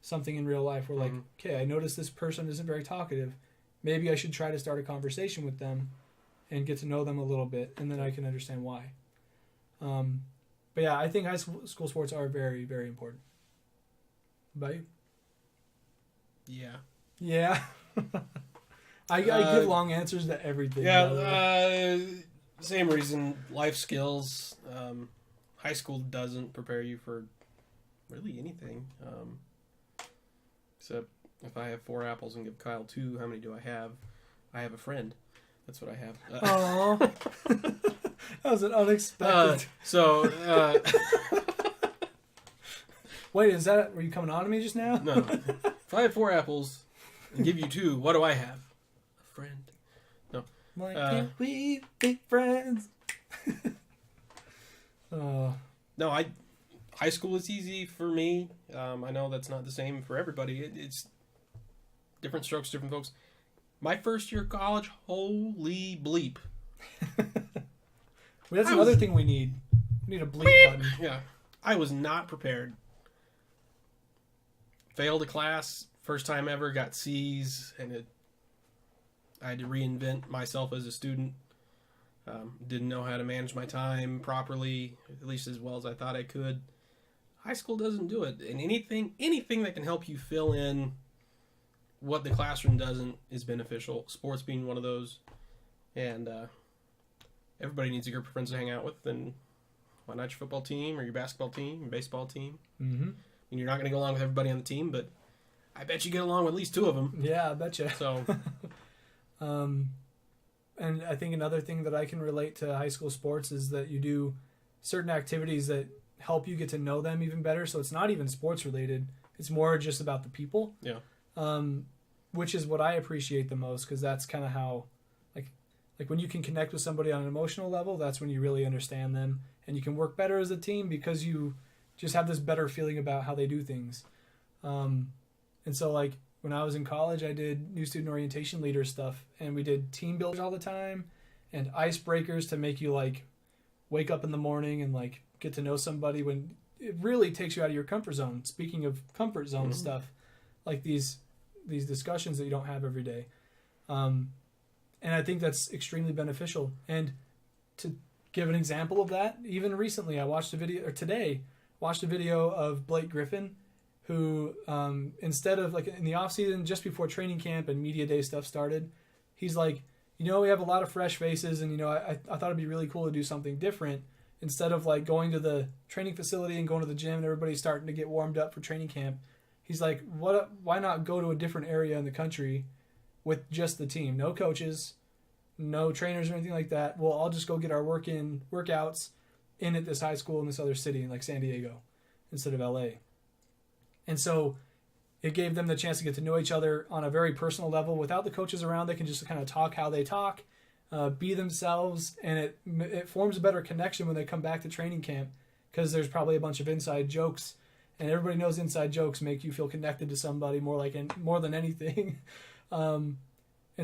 something in real life where like, okay, I noticed this person isn't very talkative. Maybe I should try to start a conversation with them and get to know them a little bit, and then I can understand why. But yeah, I think high school sports are very, very important. About you?
Yeah.
Yeah. I give long answers to everything.
Yeah, same reason. Life skills. High school doesn't prepare you for really anything. Except if I have 4 apples and give Kyle 2, how many do I have? I have a friend. That's what I have.
Aww. That was an unexpected. Wait, were you coming on to me just now?
No. If I have 4 apples and give you 2, what do I have? A friend. No.
Why can't we be friends?
No, high school is easy for me. I know that's not the same for everybody. It's different strokes, different folks. My first year of college, holy bleep.
Well, that's another thing we need. We need a bleep button.
Yeah. I was not prepared. Failed a class, first time ever, got C's, and I had to reinvent myself as a student. Didn't know how to manage my time properly, at least as well as I thought I could. High school doesn't do it. And anything that can help you fill in what the classroom doesn't is beneficial. Sports being one of those. And everybody needs a group of friends to hang out with. And why not your football team or your basketball team, your baseball team?
Mm-hmm.
And you're not going to go along with everybody on the team, but I bet you get along with at least 2 of them.
Yeah, I bet you.
So,
and I think another thing that I can relate to high school sports is that you do certain activities that help you get to know them even better. So it's not even sports related. It's more just about the people.
Yeah.
Which is what I appreciate the most, because that's kind of how, like when you can connect with somebody on an emotional level, that's when you really understand them, and you can work better as a team because you just have this better feeling about how they do things. And so like when I was in college, I did new student orientation leader stuff, and we did team builders all the time and icebreakers to make you like wake up in the morning and like get to know somebody, when it really takes you out of your comfort zone. Speaking of comfort zone stuff, like these discussions that you don't have every day. And I think that's extremely beneficial. And to give an example of that, even recently I watched a video of Blake Griffin, who instead of like in the off season, just before training camp and media day stuff started, he's like, we have a lot of fresh faces, and I thought it'd be really cool to do something different. Instead of like going to the training facility and going to the gym and everybody's starting to get warmed up for training camp, he's like, why not go to a different area in the country with just the team? No coaches, no trainers or anything like that. Well, I'll just go get our workouts in at this high school in this other city, like San Diego, instead of LA. And so it gave them the chance to get to know each other on a very personal level without the coaches around. They can just kind of talk how they talk, be themselves, and it forms a better connection when they come back to training camp, because there's probably a bunch of inside jokes, and everybody knows inside jokes make you feel connected to somebody more than anything. And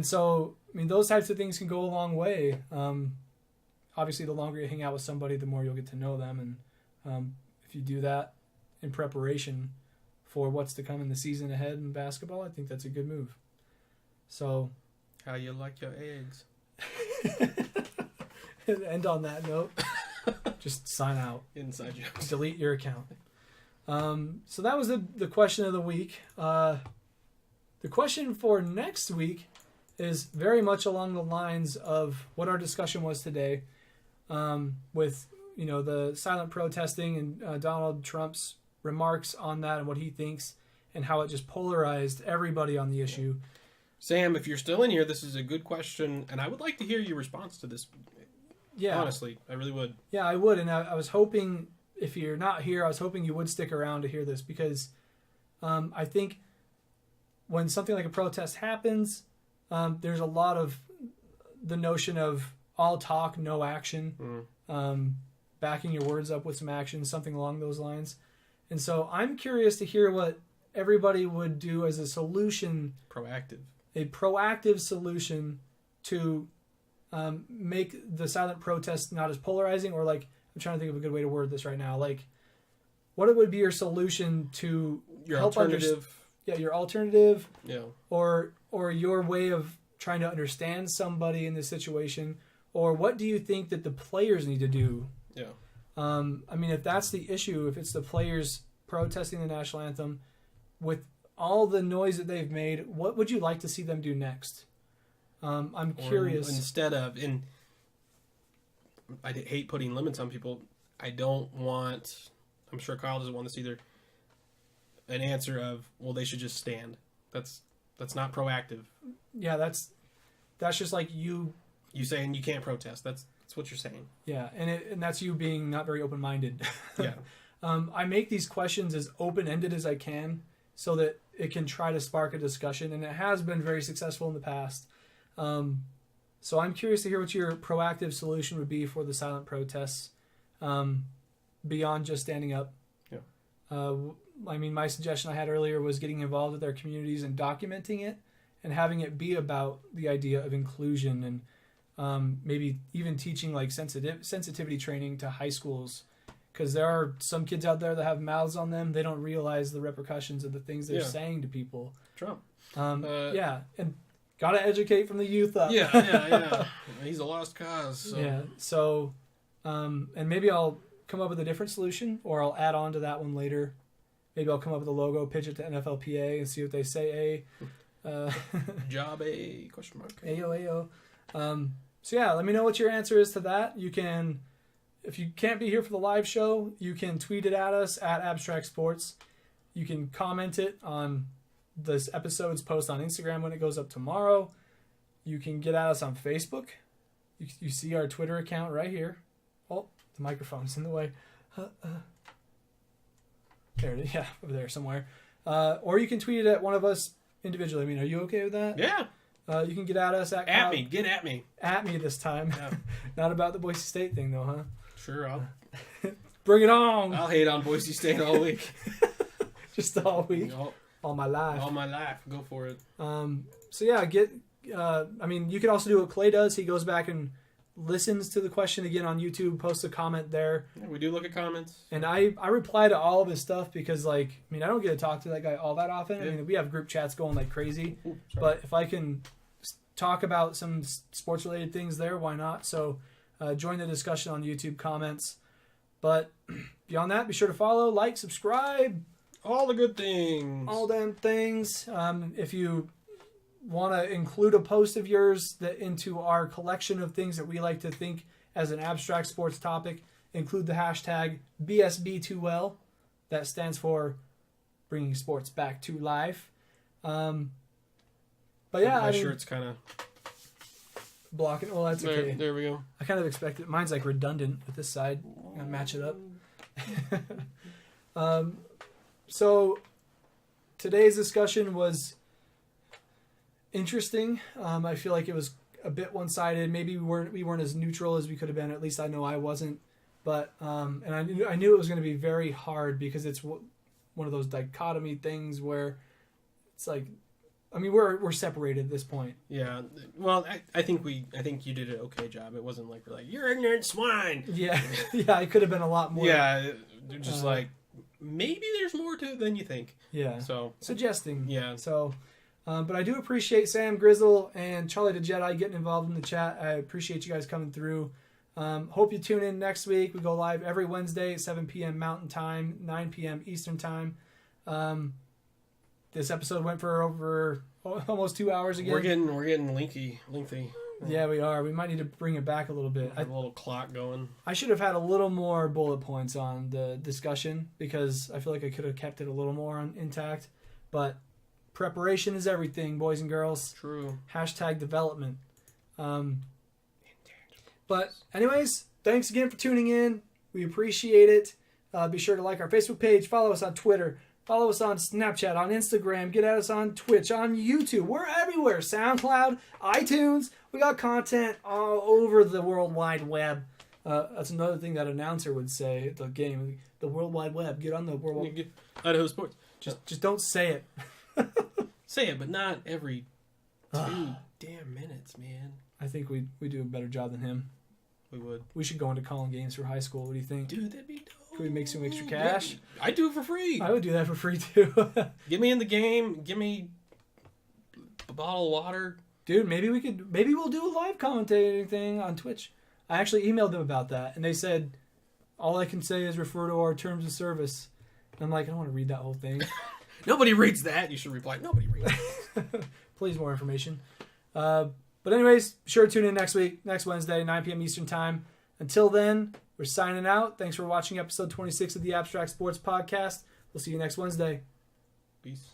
so, those types of things can go a long way. Obviously, the longer you hang out with somebody, the more you'll get to know them. And if you do that in preparation for what's to come in the season ahead in basketball, I think that's a good move. So,
how you like your eggs?
End on that note. Just sign out.
Inside jokes.
Delete your account. So that was the question of the week. The question for next week is very much along the lines of what our discussion was today, with the silent protesting and Donald Trump's remarks on that and what he thinks, and how it just polarized everybody on the issue.
Sam, if you're still in here, this is a good question, and I would like to hear your response to this.
Yeah,
honestly, I really would.
Yeah, I would, and I was hoping, if you're not here, I was hoping you would stick around to hear this, because I think when something like a protest happens, there's a lot of the notion of all talk, no action, backing your words up with some action, something along those lines. And so I'm curious to hear what everybody would do as a solution. A proactive solution to make the silent protest not as polarizing, or like, I'm trying to think of a good way to word this right now. Like, what would be your solution to
Your
help
alternative.
your alternative,
Yeah.
or your way of trying to understand somebody in this situation, or what do you think that the players need to do?
Yeah.
I mean, if that's the issue, if it's the players protesting the national anthem, with all the noise that they've made, what would you like to see them do next? I'm curious.
Instead of, and I hate putting limits on people. I don't want. I'm sure Kyle doesn't want this either. An answer of, well, they should just stand. That's not proactive.
Yeah, that's just like you.
You saying you can't protest. That's what you're saying.
Yeah, and that's you being not very open-minded.
Yeah.
I make these questions as open-ended as I can so that it can try to spark a discussion, and it has been very successful in the past. So I'm curious to hear what your proactive solution would be for the silent protests, beyond just standing up.
Yeah.
I mean, my suggestion I had earlier was getting involved with their communities and documenting it and having it be about the idea of inclusion, and maybe even teaching like sensitivity training to high schools, because there are some kids out there that have mouths on them. They don't realize the repercussions of the things they're saying to people.
Trump.
Yeah, and gotta educate from the youth up.
Yeah. He's a lost cause. So.
Yeah. So, and maybe I'll come up with a different solution, or I'll add on to that one later. Maybe I'll come up with a logo, pitch it to NFLPA, and see what they say.
Job A ?
Ayo. So yeah, let me know what your answer is to that. You can, if you can't be here for the live show, you can tweet it at us at Abstract Sports. You can comment it on this episode's post on Instagram when it goes up tomorrow. You can get at us on Facebook. You see our Twitter account right here. Oh, the microphone's in the way. There it is. Yeah, over there somewhere. Or you can tweet it at one of us individually. I mean, are you okay with that?
Yeah.
You can get at us at
me. Get at me.
At me this time. Yeah. Not about the Boise State thing though, huh?
Sure, I'll
bring it on.
I'll hate on Boise State all week.
Just all week. All my life.
All my life. Go for it.
So yeah, I mean, you can also do what Clay does. He goes back and listens to the question again on YouTube, posts a comment there.
Yeah, we do look at comments.
And I reply to all of his stuff because, like, I mean, I don't get to talk to that guy all that often. Yeah. I mean, we have group chats going like crazy.
Ooh,
but if I can talk about some sports-related things there, why not? So join the discussion on YouTube comments. But beyond that, be sure to follow, like, subscribe.
All the good things.
All them things. If you want to include a post of yours into our collection of things that we like to think as an abstract sports topic, include the hashtag BSB2L. That stands for Bringing Sports Back to Life. But yeah,
my shirt's kind of
blocking. Well, that's okay.
There we go.
I kind of expected. Mine's like redundant with this side. I'm gonna match it up. So today's discussion was interesting. I feel like it was a bit one-sided. Maybe we weren't as neutral as we could have been. At least I know I wasn't. But and I knew it was going to be very hard because it's one of those dichotomy things where it's like, I mean, we're separated at this point.
Yeah. Well, I think you did an okay job. It wasn't like we're like, you're ignorant swine.
Yeah. Yeah. It could have been a lot more.
Yeah. They're just like, maybe there's more to it than you think.
Yeah.
So
suggesting.
Yeah.
So. But I do appreciate Sam Grizzle and Charlie the Jedi getting involved in the chat. I appreciate you guys coming through. Hope you tune in next week. We go live every Wednesday at 7 p.m. Mountain Time, 9 p.m. Eastern Time. This episode went for over almost 2 hours again.
We're getting lengthy.
Yeah, we are. We might need to bring it back a little bit.
Have a little clock going.
I should have had a little more bullet points on the discussion because I feel like I could have kept it a little more intact. But preparation is everything, boys and girls.
True.
Hashtag development. But anyways, thanks again for tuning in. We appreciate it. Be sure to like our Facebook page. Follow us on Twitter. Follow us on Snapchat, on Instagram. Get at us on Twitch, on YouTube. We're everywhere. SoundCloud, iTunes. We got content all over the World Wide Web. That's another thing that announcer would say at the game. The World Wide Web. Get on the World Wide Web.
Idaho Sports.
Just don't say it.
Say it, but not every 2 damn minutes, man.
I think we do a better job than him.
We would.
We should go into calling games for high school. What do you think?
Dude, that'd be dope.
Can we make some extra cash?
Yeah, I do it for free.
I would do that for free too.
Get me in the game. Give me a bottle of water.
Dude, maybe we'll do a live commentating thing on Twitch. I actually emailed them about that, and they said, all I can say is refer to our terms of service. And I'm like, I don't want to read that whole thing.
Nobody reads that. You should reply, nobody reads that.
Please, more information. But anyways, be sure to tune in next week, next Wednesday, 9 p.m. Eastern Time. Until then, we're signing out. Thanks for watching episode 26 of the Abstract Sports Podcast. We'll see you next Wednesday.
Peace.